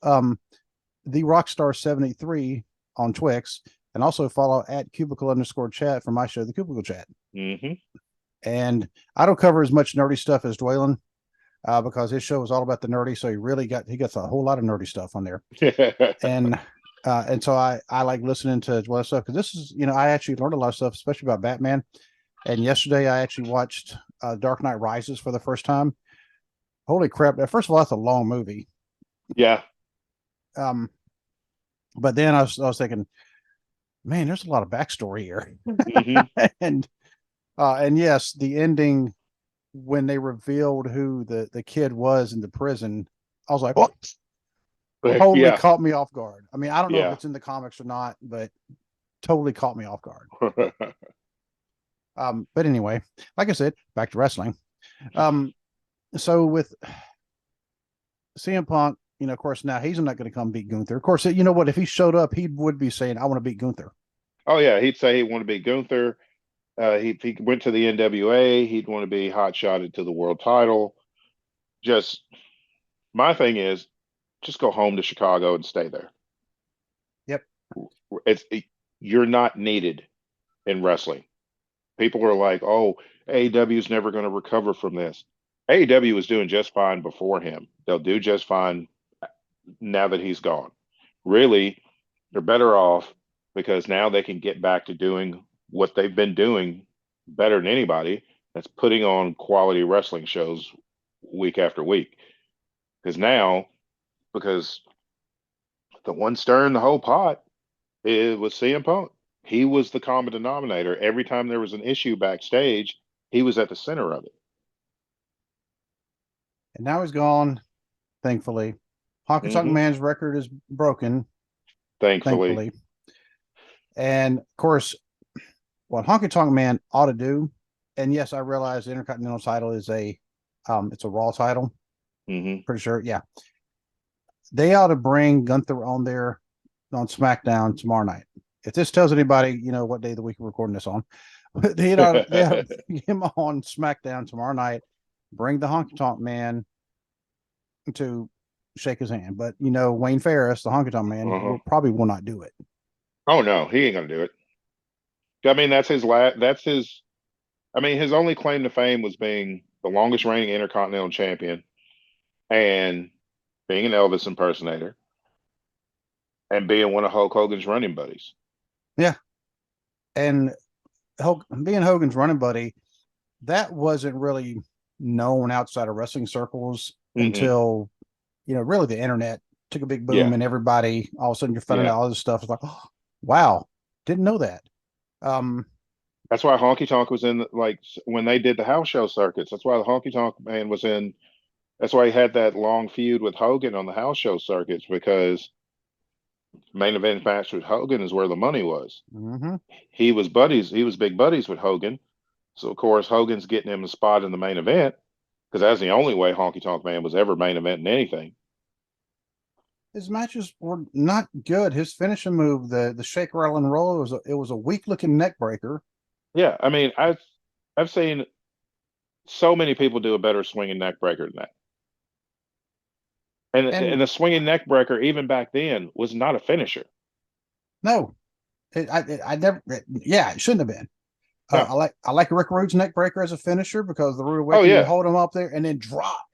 Speaker 1: the Rockstar 73 on Twix, and also follow at cubicle_chat for my show, the Cubicle Chat.
Speaker 2: Hmm.
Speaker 1: And I don't cover as much nerdy stuff as Dwaylon, because his show is all about the nerdy. So he gets a whole lot of nerdy stuff on there. And so I like listening to Dwaylon stuff, because this is, I actually learned a lot of stuff, especially about Batman. And yesterday I actually watched Dark Knight Rises for the first time. Holy crap! First of all, that's a long movie.
Speaker 2: Yeah.
Speaker 1: Um, but then I was thinking, man, there's a lot of backstory here.
Speaker 2: Hmm.
Speaker 1: And yes, the ending when they revealed who the kid was in the prison, I was like, what? Totally
Speaker 2: Yeah.
Speaker 1: caught me off guard. I mean, I don't know if
Speaker 2: Yeah.
Speaker 1: it's in the comics or not, but totally caught me off guard. But anyway, like I said, back to wrestling. Um, so with CM Punk, of course, now he's not going to come beat Gunther. Of course, you know what? If he showed up, he would be saying, "I want to beat Gunther."
Speaker 2: Oh yeah, he'd say he wanted to be Gunther. If he went to the NWA, he'd want to be hot shotted to the world title. Just my thing is, just go home to Chicago and stay there.
Speaker 1: Yep.
Speaker 2: It's you're not needed in wrestling. People are like, "Oh, AEW is never going to recover from this." AEW was doing just fine before him. They'll do just fine now that he's gone. Really, they're better off because now they can get back to doing what they've been doing better than anybody. That's putting on quality wrestling shows week after week. Because the one stirring the whole pot, it was CM Punk. He was the common denominator. Every time there was an issue backstage, he was at the center of it.
Speaker 1: And now he's gone, thankfully. Honky Tonk
Speaker 2: Hmm.
Speaker 1: Man's record is broken,
Speaker 2: Thankfully.
Speaker 1: thankfully. And of course, what Honky Tonk Man ought to do, and yes, I realize the Intercontinental title is it's a Raw title.
Speaker 2: Hmm.
Speaker 1: Pretty sure, yeah. They ought to bring Gunther on there on SmackDown tomorrow night. If this tells anybody, what day of the week we're recording this on, they ought to bring him on SmackDown tomorrow night. Bring the Honky Tonk Man to shake his hand. But Wayne Ferris, the Honky Tonk Man,
Speaker 2: Uh-huh.
Speaker 1: will not do it.
Speaker 2: Oh no, he ain't gonna do it. I mean, that's his last. That's his. I mean, his only claim to fame was being the longest reigning Intercontinental Champion and being an Elvis impersonator and being one of Hulk Hogan's running buddies.
Speaker 1: Yeah, and being Hogan's running buddy, that wasn't really known outside of wrestling circles
Speaker 2: Mm-mm.
Speaker 1: until, really the internet took a big boom
Speaker 2: Yeah,
Speaker 1: and everybody, all of a sudden you're finding
Speaker 2: yeah.
Speaker 1: out all this stuff. It's like, oh, wow, didn't know that. Um,
Speaker 2: That's why Honky Tonk was in when they did the house show circuits. That's why the Honky Tonk Man was in. That's why he had that long feud with Hogan on the house show circuits because main event match with Hogan is where the money was.
Speaker 1: mhm.
Speaker 2: He was buddies. He was big buddies with Hogan. So of course Hogan's getting him a spot in the main event because that's the only way Honky Tonk Man was ever main eventing anything.
Speaker 1: His matches were not good. His finishing move, the shake, rattle, and roll, it was a weak looking neck breaker.
Speaker 2: Yeah, I mean I've seen so many people do a better swinging neck breaker than that. And
Speaker 1: And
Speaker 2: the swinging neck breaker even back then was not a finisher.
Speaker 1: no, I never, yeah, it shouldn't have been.
Speaker 2: No.
Speaker 1: I like Rick Rude's neck breaker as a finisher because the Rude
Speaker 2: Oh
Speaker 1: Awakening, you
Speaker 2: yeah.
Speaker 1: hold him up there and then drop.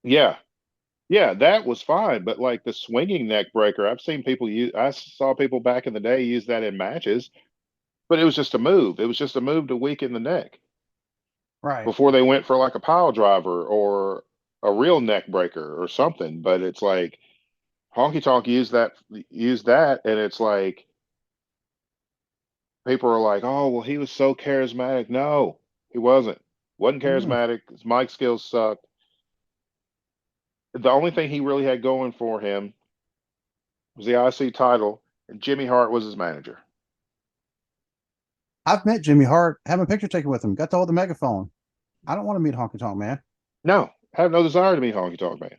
Speaker 2: Yeah. Yeah, that was fine, but like the swinging neck breaker, I've seen people use. I saw people back in the day use that in matches, but it was just a move. It was just a move to weaken the neck
Speaker 1: Right.
Speaker 2: before they went for like a pile driver or a real neck breaker or something. But it's like Honky Tonk used that, and it's like people are like, "Oh, well, he was so charismatic." No, he wasn't. Wasn't
Speaker 1: Mm.
Speaker 2: charismatic. His mic skills sucked. The only thing he really had going for him was the IC title, and Jimmy Hart was his manager.
Speaker 1: I've met Jimmy Hart, having a picture taken with him, got to hold the megaphone. I don't want to meet Honky Tonk Man.
Speaker 2: No, I have no desire to be Honky Tonk Man.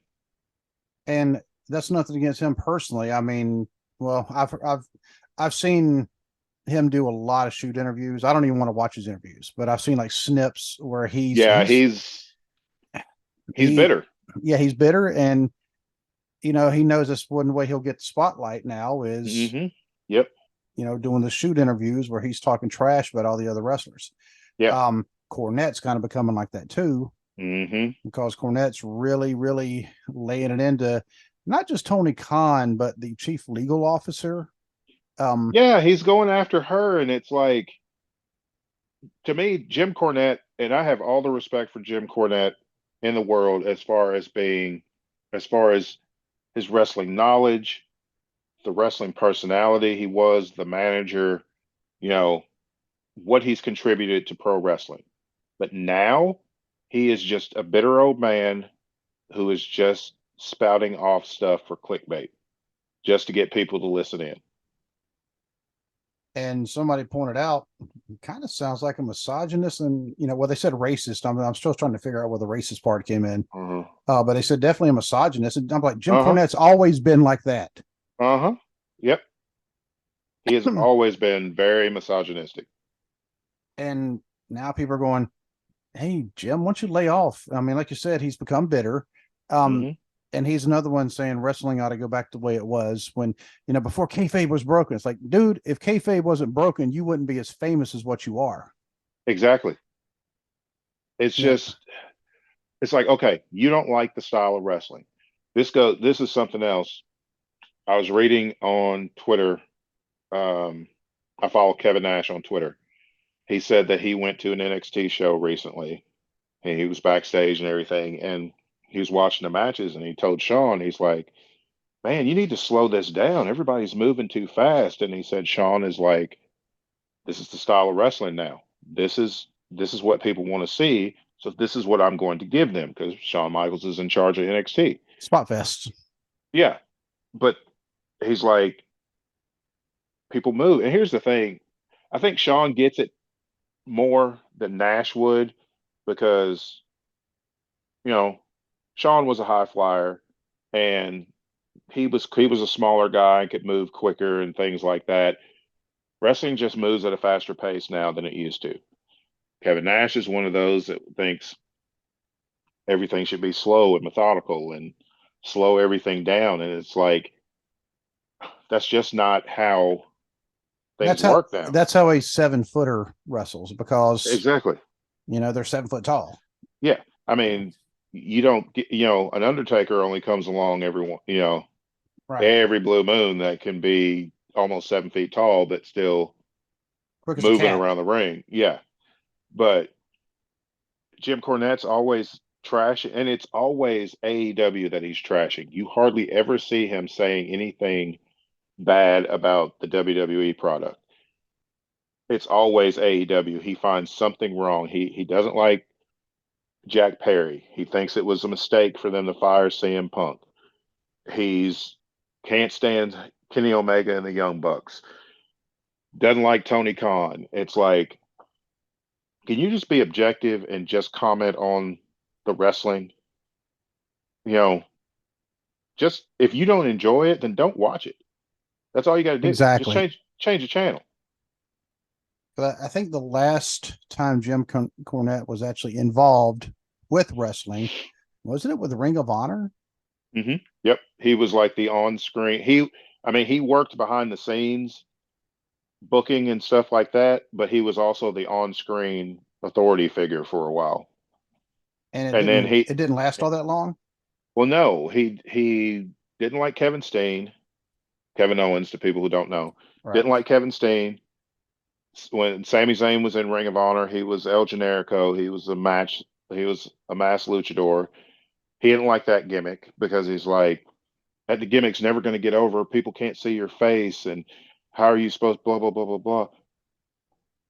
Speaker 1: And that's nothing against him personally. I mean, well, I've seen him do a lot of shoot interviews. I don't even want to watch his interviews, but I've seen like snips where he's
Speaker 2: Yeah,
Speaker 1: he's
Speaker 2: he's
Speaker 1: he
Speaker 2: bitter.
Speaker 1: yeah, he's bitter, and he knows that's one way he'll get the spotlight now is,
Speaker 2: Hmm. Yep.
Speaker 1: doing the shoot interviews where he's talking trash about all the other wrestlers.
Speaker 2: Yeah.
Speaker 1: Cornette's kind of becoming like that too,
Speaker 2: Hmm.
Speaker 1: because Cornette's really, really laying it into not just Tony Khan, but the chief legal officer. Um,
Speaker 2: Yeah, he's going after her, and it's like to me, Jim Cornette, and I have all the respect for Jim Cornette in the world as far as his wrestling knowledge, the wrestling personality he was, the manager, you know, what he's contributed to pro wrestling. But now he is just a bitter old man who is just spouting off stuff for clickbait, just to get people to listen in.
Speaker 1: and somebody pointed out, kind of sounds like a misogynist, and well, they said racist. I'm still trying to figure out where the racist part came in.
Speaker 2: Uh-huh.
Speaker 1: But they said definitely a misogynist, and I'm like, Jim
Speaker 2: Uh-huh.
Speaker 1: Cornette's always been like that.
Speaker 2: Uh-huh. Yep. He has always been very misogynistic.
Speaker 1: And now people are going, hey, Jim, why don't you lay off? I mean, like you said, he's become bitter. Um,
Speaker 2: Hmm.
Speaker 1: and he's another one saying wrestling ought to go back the way it was when, before kayfabe was broken. It's like, dude, if kayfabe wasn't broken, you wouldn't be as famous as what you are.
Speaker 2: Exactly. It's
Speaker 1: Yeah.
Speaker 2: just it's like, okay, you don't like the style of wrestling. This is something else. I was reading on Twitter. Um, I follow Kevin Nash on Twitter. He said that he went to an NXT show recently and he was backstage and everything, and he was watching the matches and he told Sean, he's like, man, you need to slow this down. Everybody's moving too fast. And he said Sean is like, this is the style of wrestling now. This is what people want to see. So this is what I'm going to give them because Shawn Michaels is in charge of NXT.
Speaker 1: Spot fest.
Speaker 2: Yeah. But he's like, people move. And here's the thing. I think Sean gets it more than Nash would because, you know, Sean was a high flyer and he was a smaller guy and could move quicker and things like that. Wrestling just moves at a faster pace now than it used to. Kevin Nash is one of those that thinks everything should be slow and methodical and slow everything down. And it's like, that's just not how things
Speaker 1: That's how
Speaker 2: work now.
Speaker 1: that's how a 7-footer wrestles because
Speaker 2: Exactly.
Speaker 1: they're 7 foot tall.
Speaker 2: Yeah. I mean, you don't get, an Undertaker only comes along
Speaker 1: Right.
Speaker 2: every blue moon that can be almost 7 feet tall, but still
Speaker 1: Quick as a
Speaker 2: moving
Speaker 1: cat.
Speaker 2: around the ring. Yeah. But Jim Cornette's always trash, and it's always AEW that he's trashing. You hardly ever see him saying anything bad about the WWE product. It's always AEW. He finds something wrong. He doesn't like Jack Perry. He thinks it was a mistake for them to fire CM Punk. He's can't stand Kenny Omega and the Young Bucks. Doesn't like Tony Khan. It's like, can you just be objective and just comment on the wrestling? You know, just if you don't enjoy it, then don't watch it. That's all you got to do. Just
Speaker 1: Exactly.
Speaker 2: change the channel.
Speaker 1: But I think the last time Jim Cornette was actually involved with wrestling, wasn't it with Ring of Honor?
Speaker 2: Yep, he was like the on screen. I mean, he worked behind the scenes, booking and stuff like that, but he was also the on screen authority figure for a while.
Speaker 1: And
Speaker 2: And then
Speaker 1: it didn't last all that long.
Speaker 2: well, no, he didn't like Kevin Steen, Kevin Owens. To people who don't know,
Speaker 1: Right.
Speaker 2: didn't like Kevin Steen. When Sami Zayn was in Ring of Honor, he was El Generico. He was a match. He was a mass luchador. He didn't like that gimmick because he's like, that the gimmick's never going to get over. People can't see your face, and how are you supposed blah blah blah blah blah.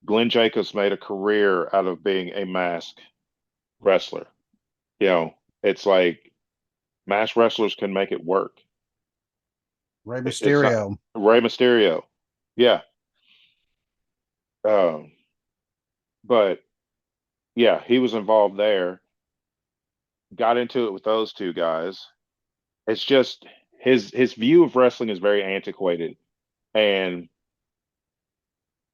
Speaker 2: Glenn Jacobs made a career out of being a mask wrestler. You know, it's like mask wrestlers can make it work.
Speaker 1: Rey
Speaker 2: It's not
Speaker 1: Mysterio.
Speaker 2: Rey Mysterio. Yeah. Um, but yeah, he was involved there. Got into it with those two guys. It's just his view of wrestling is very antiquated, and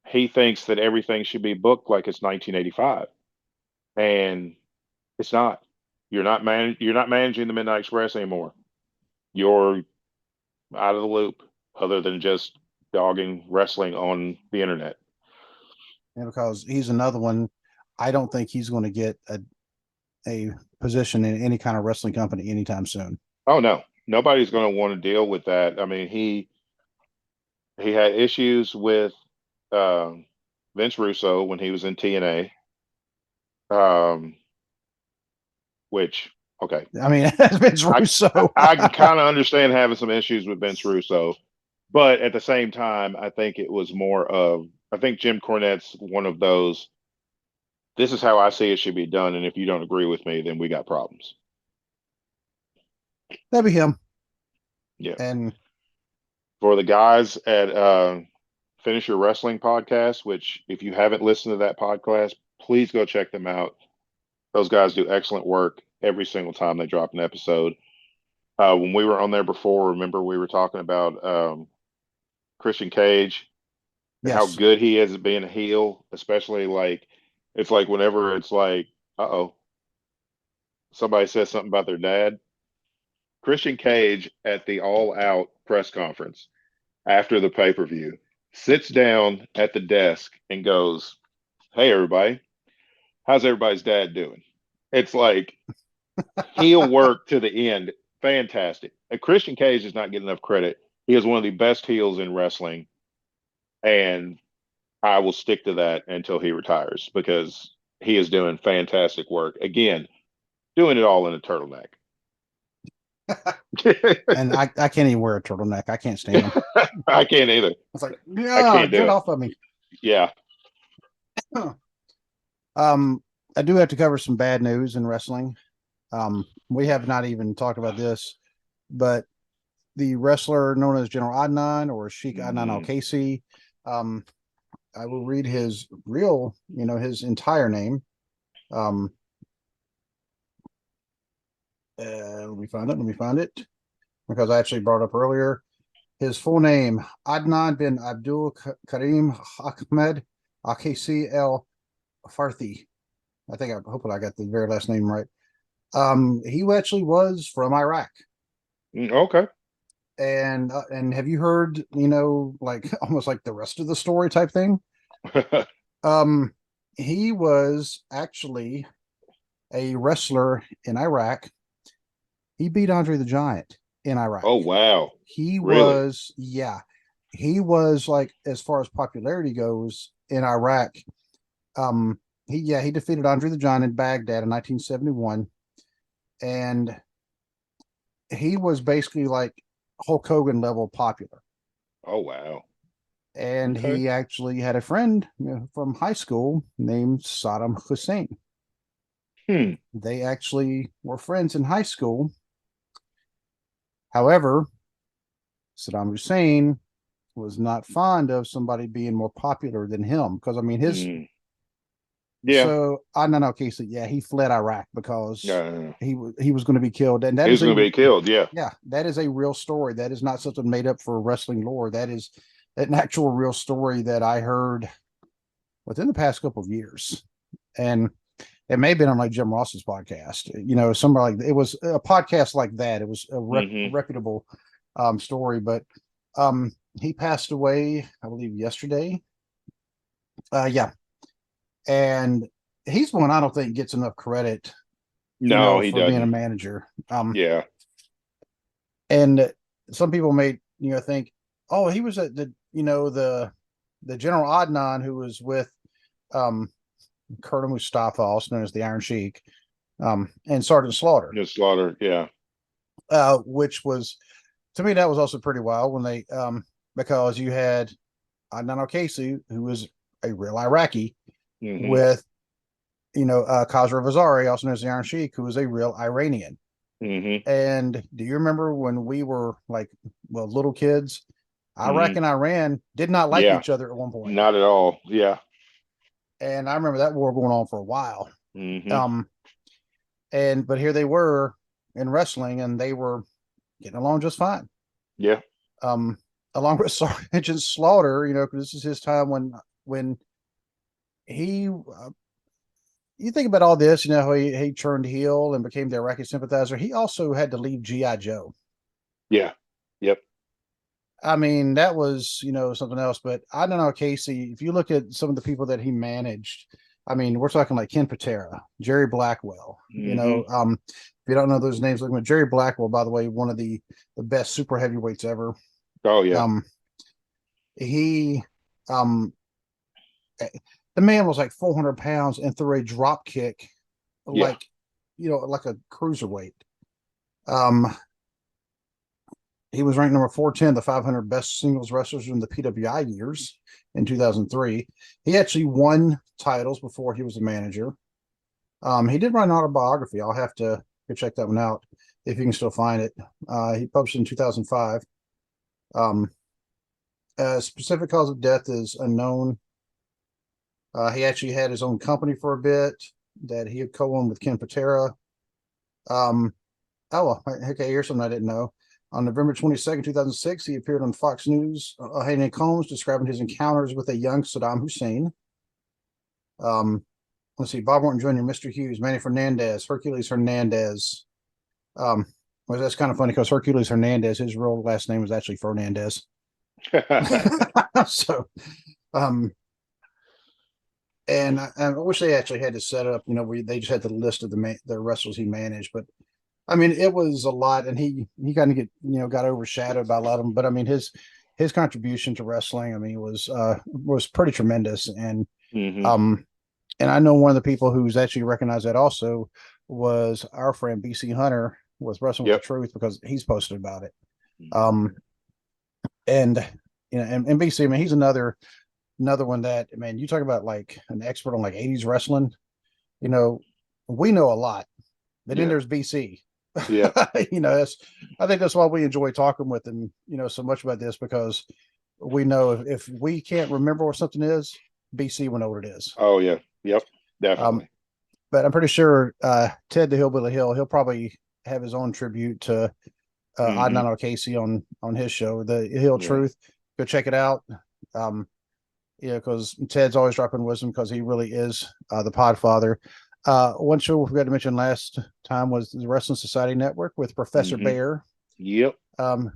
Speaker 2: he thinks that everything should be booked like it's 1985, and it's not. You're not managing the Midnight Express anymore. You're out of the loop, other than just dogging wrestling on the internet.
Speaker 1: And because he's another one, I don't think he's going to get a position in any kind of wrestling company anytime soon.
Speaker 2: Oh no, nobody's going to want to deal with that. I mean, he had issues with um, Vince Russo when he was in TNA, which okay,
Speaker 1: I mean, Vince
Speaker 2: I
Speaker 1: Russo.
Speaker 2: I can kind of understand having some issues with Vince Russo, but at the same time, I think it was more of I think Jim Cornette's one of those. This is how I see it should be done, and if you don't agree with me, then we got problems.
Speaker 1: That'd be him.
Speaker 2: Yeah.
Speaker 1: And
Speaker 2: For the guys at Finish Your Wrestling podcast, which if you haven't listened to that podcast, please go check them out. Those guys do excellent work every single time they drop an episode. When we were on there before, remember we were talking about Christian Cage and how
Speaker 1: yes,
Speaker 2: good he is at being a heel, especially like it's like whenever it's like, uh-oh, somebody says something about their dad. Christian Cage at the All Out press conference after the pay-per-view sits down at the desk and goes, "Hey everybody, how's everybody's dad doing?" It's like heel work to the end. Fantastic. And Christian Cage does not get enough credit. He is one of the best heels in wrestling, and I will stick to that until he retires because he is doing fantastic work. Again, doing it all in a turtleneck.
Speaker 1: and I can't even wear a turtleneck. I can't stand them.
Speaker 2: I can't either.
Speaker 1: It's like,
Speaker 2: I
Speaker 1: yeah,
Speaker 2: can't do
Speaker 1: get
Speaker 2: it.
Speaker 1: off of me.
Speaker 2: Yeah.
Speaker 1: um, I do have to cover some bad news in wrestling. We have not even talked about this, but the wrestler known as General Adnan or Sheikh Adnan Al
Speaker 2: Mm,
Speaker 1: Qasi, um, I will read his real, his entire name. Um, let me find it. Let me find it because I actually brought up earlier. His full name, Adnan bin Abdul Karim Ahmed Akasi El Farthi. Hopefully I got the very last name right. He actually was from Iraq.
Speaker 2: okay.
Speaker 1: And have you heard, like almost like the rest of the story type thing? Um, he was actually a wrestler in Iraq. He beat Andre the Giant in Iraq.
Speaker 2: Oh wow.
Speaker 1: He
Speaker 2: Really?
Speaker 1: was, yeah, he was like, as far as popularity goes in Iraq, um, he defeated Andre the Giant in Baghdad in 1971, and he was basically like Hulk Hogan level popular.
Speaker 2: Oh wow.
Speaker 1: And
Speaker 2: Okay.
Speaker 1: he actually had a friend from high school named Saddam Hussein.
Speaker 2: Hmm.
Speaker 1: They actually were friends in high school. However, Saddam Hussein was not fond of somebody being more popular than him because I mean his.
Speaker 2: Mm. Yeah.
Speaker 1: So I don't know, Casey. Yeah, he fled Iraq because
Speaker 2: Yeah.
Speaker 1: he was going to be killed, and that
Speaker 2: He's
Speaker 1: is a
Speaker 2: gonna be killed. Yeah.
Speaker 1: yeah, that is a real story. That is not something made up for wrestling lore. That is an actual real story that I heard within the past couple of years, and it may have been on like Jim Ross's podcast. Somewhere like it was a podcast like that. It was a
Speaker 2: Hmm.
Speaker 1: reputable story, but he passed away, I believe, yesterday. Yeah, and he's one I don't think gets enough credit,
Speaker 2: No, he
Speaker 1: for being a
Speaker 2: doesn't.
Speaker 1: manager.
Speaker 2: Yeah.
Speaker 1: And some people may, think, oh, he was at the General Adnan who was with um, Colonel Mustafa, also known as the Iron Sheik, and Sergeant Slaughter,
Speaker 2: The slaughter. Yeah.
Speaker 1: which was to me that was also pretty wild when they because you had Adnan Al-Kaisi, who was a real Iraqi,
Speaker 2: Hmm.
Speaker 1: with Khosrow Vazari, also known as the Iron Sheik, who was a real Iranian.
Speaker 2: Hmm.
Speaker 1: And do you remember when we were like, well, little kids? Iraq
Speaker 2: Hmm.
Speaker 1: and Iran did not like
Speaker 2: Yeah.
Speaker 1: each other at one point,
Speaker 2: Not at all. Yeah.
Speaker 1: and I remember that war going on for a while.
Speaker 2: Hmm.
Speaker 1: Um, but here they were in wrestling, and they were getting along just fine.
Speaker 2: Yeah.
Speaker 1: Um, along with Sergeant Slaughter, because this is his time when he. You think about all this, how he turned heel and became the Iraqi sympathizer. He also had to leave GI Joe.
Speaker 2: Yeah. Yep.
Speaker 1: I mean, that was, something else. But I don't know, Casey, if you look at some of the people that he managed, I mean, we're talking like Ken Patera, Jerry Blackwell,
Speaker 2: Hmm.
Speaker 1: if you don't know those names, look at Jerry Blackwell, by the way, one of the best super heavyweights ever.
Speaker 2: Oh yeah.
Speaker 1: Um, he, um, the man was like 400 pounds and threw a drop kick
Speaker 2: Yeah.
Speaker 1: like, like a cruiserweight. Um, He was ranked number 410, the 500 best singles wrestlers in the PWI years in 2003. He actually won titles before he was a manager. He did write an autobiography. I'll have to go check that one out if you can still find it. He published it in 2005. Um, Specific cause of death is unknown. He actually had his own company for a bit that he had co-owned with Ken Patera. Um, okay, here's something I didn't know. On November 22nd, 2006, he appeared on Fox News, Hayden Combs, describing his encounters with a young Saddam Hussein. Let's see, Bob Orton Jr., Mr. Hughes, Manny Fernandez, Hercules Hernandez. Um, well, that's kind of funny because Hercules Hernandez, his real last name was actually Fernandez. So, um, and I wish they actually had to set up, where they just had the list of the wrestlers he managed, but I mean, it was a lot, and he kind of got overshadowed by a lot of them. But I mean, his contribution to wrestling, I mean, was pretty tremendous.
Speaker 2: Hmm.
Speaker 1: Um, and I know one of the people who's actually recognized that also was our friend BC Hunter with Wrestling with the
Speaker 2: Yep.
Speaker 1: Truth because he's posted about it. Um, and and BC, I mean, he's another one that, man, you talk about like an expert on like 80s wrestling. You know, we know a lot, but then
Speaker 2: Yeah.
Speaker 1: there's BC.
Speaker 2: Yeah.
Speaker 1: That's I think that's why we enjoy talking with him, so much about this because we know if we can't remember what something is, BC will know what it is.
Speaker 2: Oh yeah. Yep.
Speaker 1: Um,
Speaker 2: Definitely.
Speaker 1: but I'm pretty sure Ted the Hillbilly Hill, he'll probably have his own tribute to
Speaker 2: Hmm.
Speaker 1: Adnan Al-Kaisi on his show, The Hill
Speaker 2: Yeah.
Speaker 1: Truth. Go check it out. Because Ted's always dropping wisdom because he really is the Podfather. One show we forgot to mention last time was the Wrestling Society Network with Professor
Speaker 2: Hmm.
Speaker 1: Bear.
Speaker 2: Yep.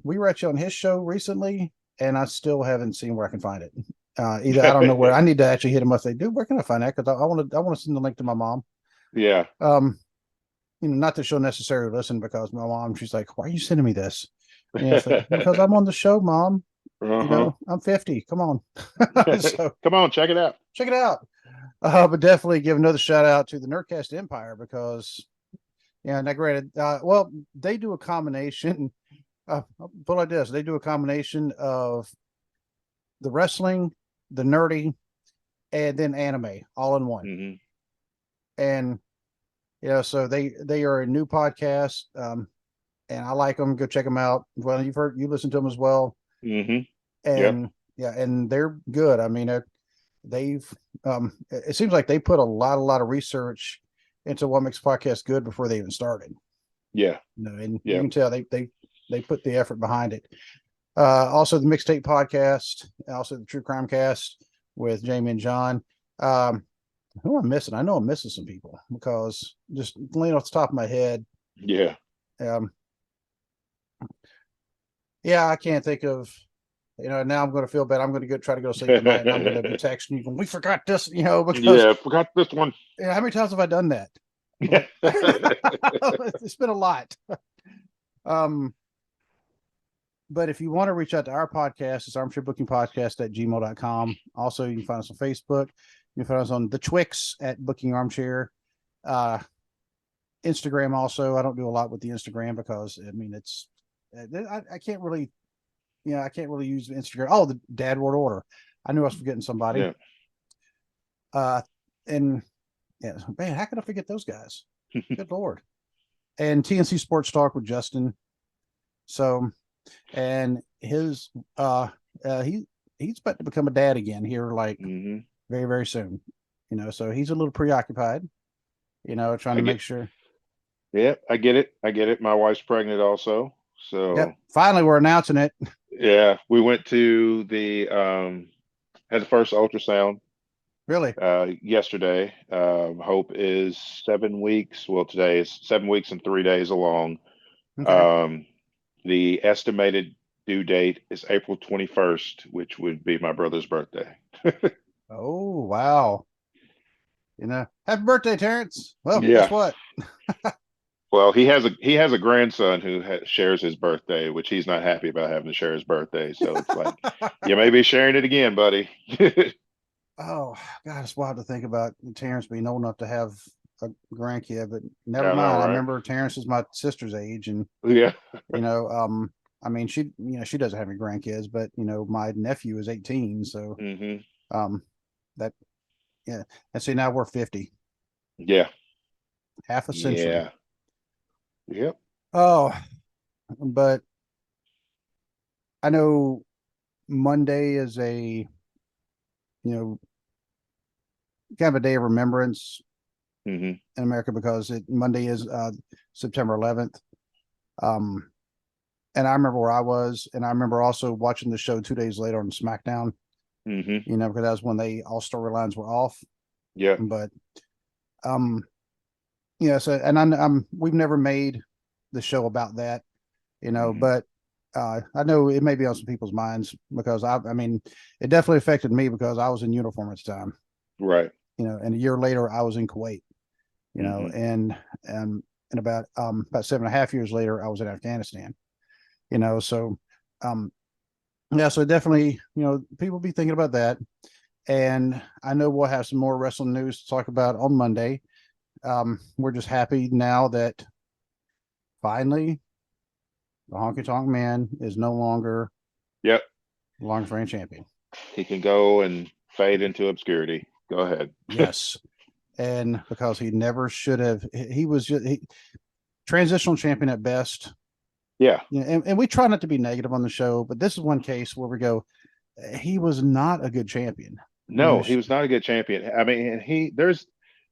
Speaker 1: We were actually on his show recently, and I still haven't seen where I can find it. Either I don't know where I need to actually hit him up. Say, dude, where can I find that? Because I want to send the link to my mom.
Speaker 2: Yeah.
Speaker 1: Not that she'll necessarily listen because my mom, she's like, why are you sending me this? It's like, because I'm on the show, mom.
Speaker 2: Uh-huh.
Speaker 1: I'm 50. Come on. So
Speaker 2: Come on, check it out.
Speaker 1: check it out. But definitely give another shout out to the Nerdcast Empire because, yeah, now granted, well, they do a combination. I'll put it like this: they do a combination of the wrestling, the nerdy, and then anime all in one.
Speaker 2: Hmm.
Speaker 1: And so they are a new podcast, and I like them. Go check them out. Well, you listen to them as well,
Speaker 2: Hmm. Yep.
Speaker 1: and yeah, and they're good. I mean, they've it seems like they put a lot of research into what makes podcasts good before they even started.
Speaker 2: Yeah.
Speaker 1: And you
Speaker 2: Yep.
Speaker 1: can tell they put the effort behind it. Also the Mixtape Podcast, also the True Crime Cast with Jamie and John. Who am I missing? I know I'm missing some people because just laying off the top of my head.
Speaker 2: Yeah.
Speaker 1: Um, yeah, I can't think of. Now I'm going to feel bad. I'm going to try to go sleep tonight, and I'm going to be texting you. We forgot this, because
Speaker 2: Yeah. Forgot this one.
Speaker 1: how many times have I done that?
Speaker 2: Yeah.
Speaker 1: It's been a lot. Um, but if you want to reach out to our podcast, it's armchairbookingpodcast@gmail.com. Also, you can find us on Facebook. You can find us on the Twix at Booking Armchair. Instagram also. I don't do a lot with the Instagram because it's I can't really I can't really use Instagram. Oh, the Dad World Order. I knew I was forgetting somebody.
Speaker 2: Yeah.
Speaker 1: And yeah, man, how could I forget those guys? Good Lord. And TNC Sports Talk with Justin. So, and his he's about to become a dad again here, like
Speaker 2: Hmm.
Speaker 1: very, very soon. So he's a little preoccupied, trying
Speaker 2: I
Speaker 1: to
Speaker 2: get.
Speaker 1: make sure.
Speaker 2: Yeah, I get it. I get it. My wife's pregnant also.
Speaker 1: Yep.
Speaker 2: So
Speaker 1: Finally we're announcing it.
Speaker 2: yeah, we went to the had the first ultrasound
Speaker 1: Really?
Speaker 2: yesterday. Hope is 7 weeks. Well, today is 7 weeks and 3 days along.
Speaker 1: Okay.
Speaker 2: Um, the estimated due date is April 21st, which would be my brother's birthday.
Speaker 1: Oh, wow. Happy birthday, Terrence. Well, guess
Speaker 2: Yeah.
Speaker 1: what?
Speaker 2: Well, he has a grandson who shares his birthday, which he's not happy about having to share his birthday. So it's like, you may be sharing it again, buddy.
Speaker 1: Oh, God, it's wild to think about Terrence being old enough to have a grandkid, but never
Speaker 2: I know,
Speaker 1: mind. I
Speaker 2: right?
Speaker 1: remember Terrence is my sister's age, and
Speaker 2: Yeah.
Speaker 1: I mean, she doesn't have any grandkids, but my nephew is 18, so
Speaker 2: Hmm.
Speaker 1: um, that yeah, and see now we're 50,
Speaker 2: Yeah.
Speaker 1: half a century.
Speaker 2: Yeah. Yep.
Speaker 1: Oh, but I know Monday is a you know kind of a day of remembrance
Speaker 2: Hmm.
Speaker 1: in America because Monday is September 11th. Um, and I remember where I was, and I remember also watching the show 2 days later on SmackDown.
Speaker 2: Hmm.
Speaker 1: Because that was when all storylines were off.
Speaker 2: Yeah.
Speaker 1: But um, so and I'm we've never made the show about that,
Speaker 2: Hmm.
Speaker 1: but I know it may be on some people's minds because I mean, it definitely affected me because I was in uniform at the time,
Speaker 2: Right.
Speaker 1: and a year later I was in Kuwait,
Speaker 2: Hmm.
Speaker 1: and about 7.5 years later I was in Afghanistan, so um, yeah, so definitely, people be thinking about that. And I know we'll have some more wrestling news to talk about on Monday. We're just happy now that finally the Honky Tonk Man is no longer
Speaker 2: Yep.
Speaker 1: long reigning champion.
Speaker 2: He can go and fade into obscurity. Go ahead.
Speaker 1: Yes. And because he never should have, he was just transitional champion at best.
Speaker 2: Yeah.
Speaker 1: And we try not to be negative on the show, but this is one case where we go, he was not a good champion.
Speaker 2: No, he was not a good champion. I mean, there's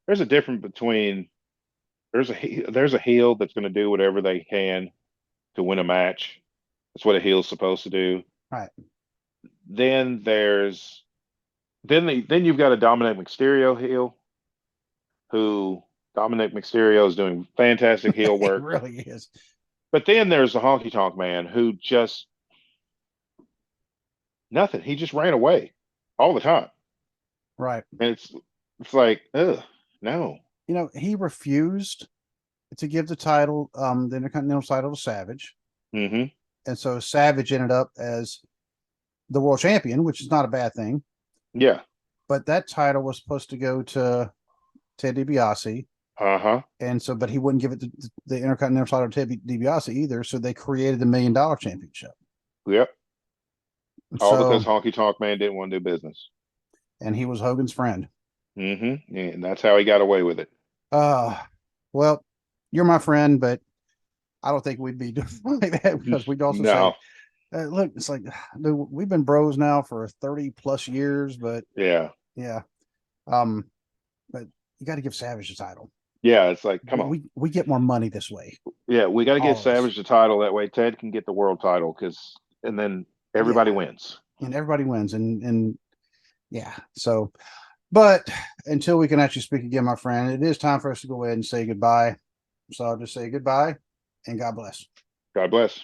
Speaker 2: a difference between there's a heel that's going to do whatever they can to win a match. That's what a heel's supposed to do.
Speaker 1: Right.
Speaker 2: Then then you've got a Dominic Mysterio heel who Dominic Mysterio is doing fantastic heel
Speaker 1: It
Speaker 2: work.
Speaker 1: really is.
Speaker 2: But then there's the Honky Tonk Man who just nothing. He just ran away all the time,
Speaker 1: Right.
Speaker 2: and it's like, ugh, no.
Speaker 1: He refused to give the Intercontinental title to Savage.
Speaker 2: Hmm.
Speaker 1: And so Savage ended up as the world champion, which is not a bad thing.
Speaker 2: Yeah.
Speaker 1: but that title was supposed to go to Ted DiBiase.
Speaker 2: Uh-huh.
Speaker 1: And so, but he wouldn't give it the Intercontinental title to Ted DiBiase either. So they created the $1 Million Championship.
Speaker 2: Yep. All
Speaker 1: So,
Speaker 2: because Honky Tonk Man didn't want to do business.
Speaker 1: and he was Hogan's friend.
Speaker 2: Mm-hmm. And that's how he got away with it.
Speaker 1: Well, you're my friend, but I don't think we'd be doing like that because we'd also
Speaker 2: No.
Speaker 1: say, look, it's like, dude, we've been bros now for 30 plus years, but
Speaker 2: Yeah.
Speaker 1: yeah. But you got to give Savage the title.
Speaker 2: Yeah, it's like, come on.
Speaker 1: We get more money this way.
Speaker 2: Yeah, we got to get
Speaker 1: Always.
Speaker 2: Savage the title. That way Ted can get the world title and then everybody wins.
Speaker 1: And everybody wins. And yeah. So, but until we can actually speak again, my friend, it is time for us to go ahead and say goodbye. So I'll just say goodbye and God bless.
Speaker 2: God bless.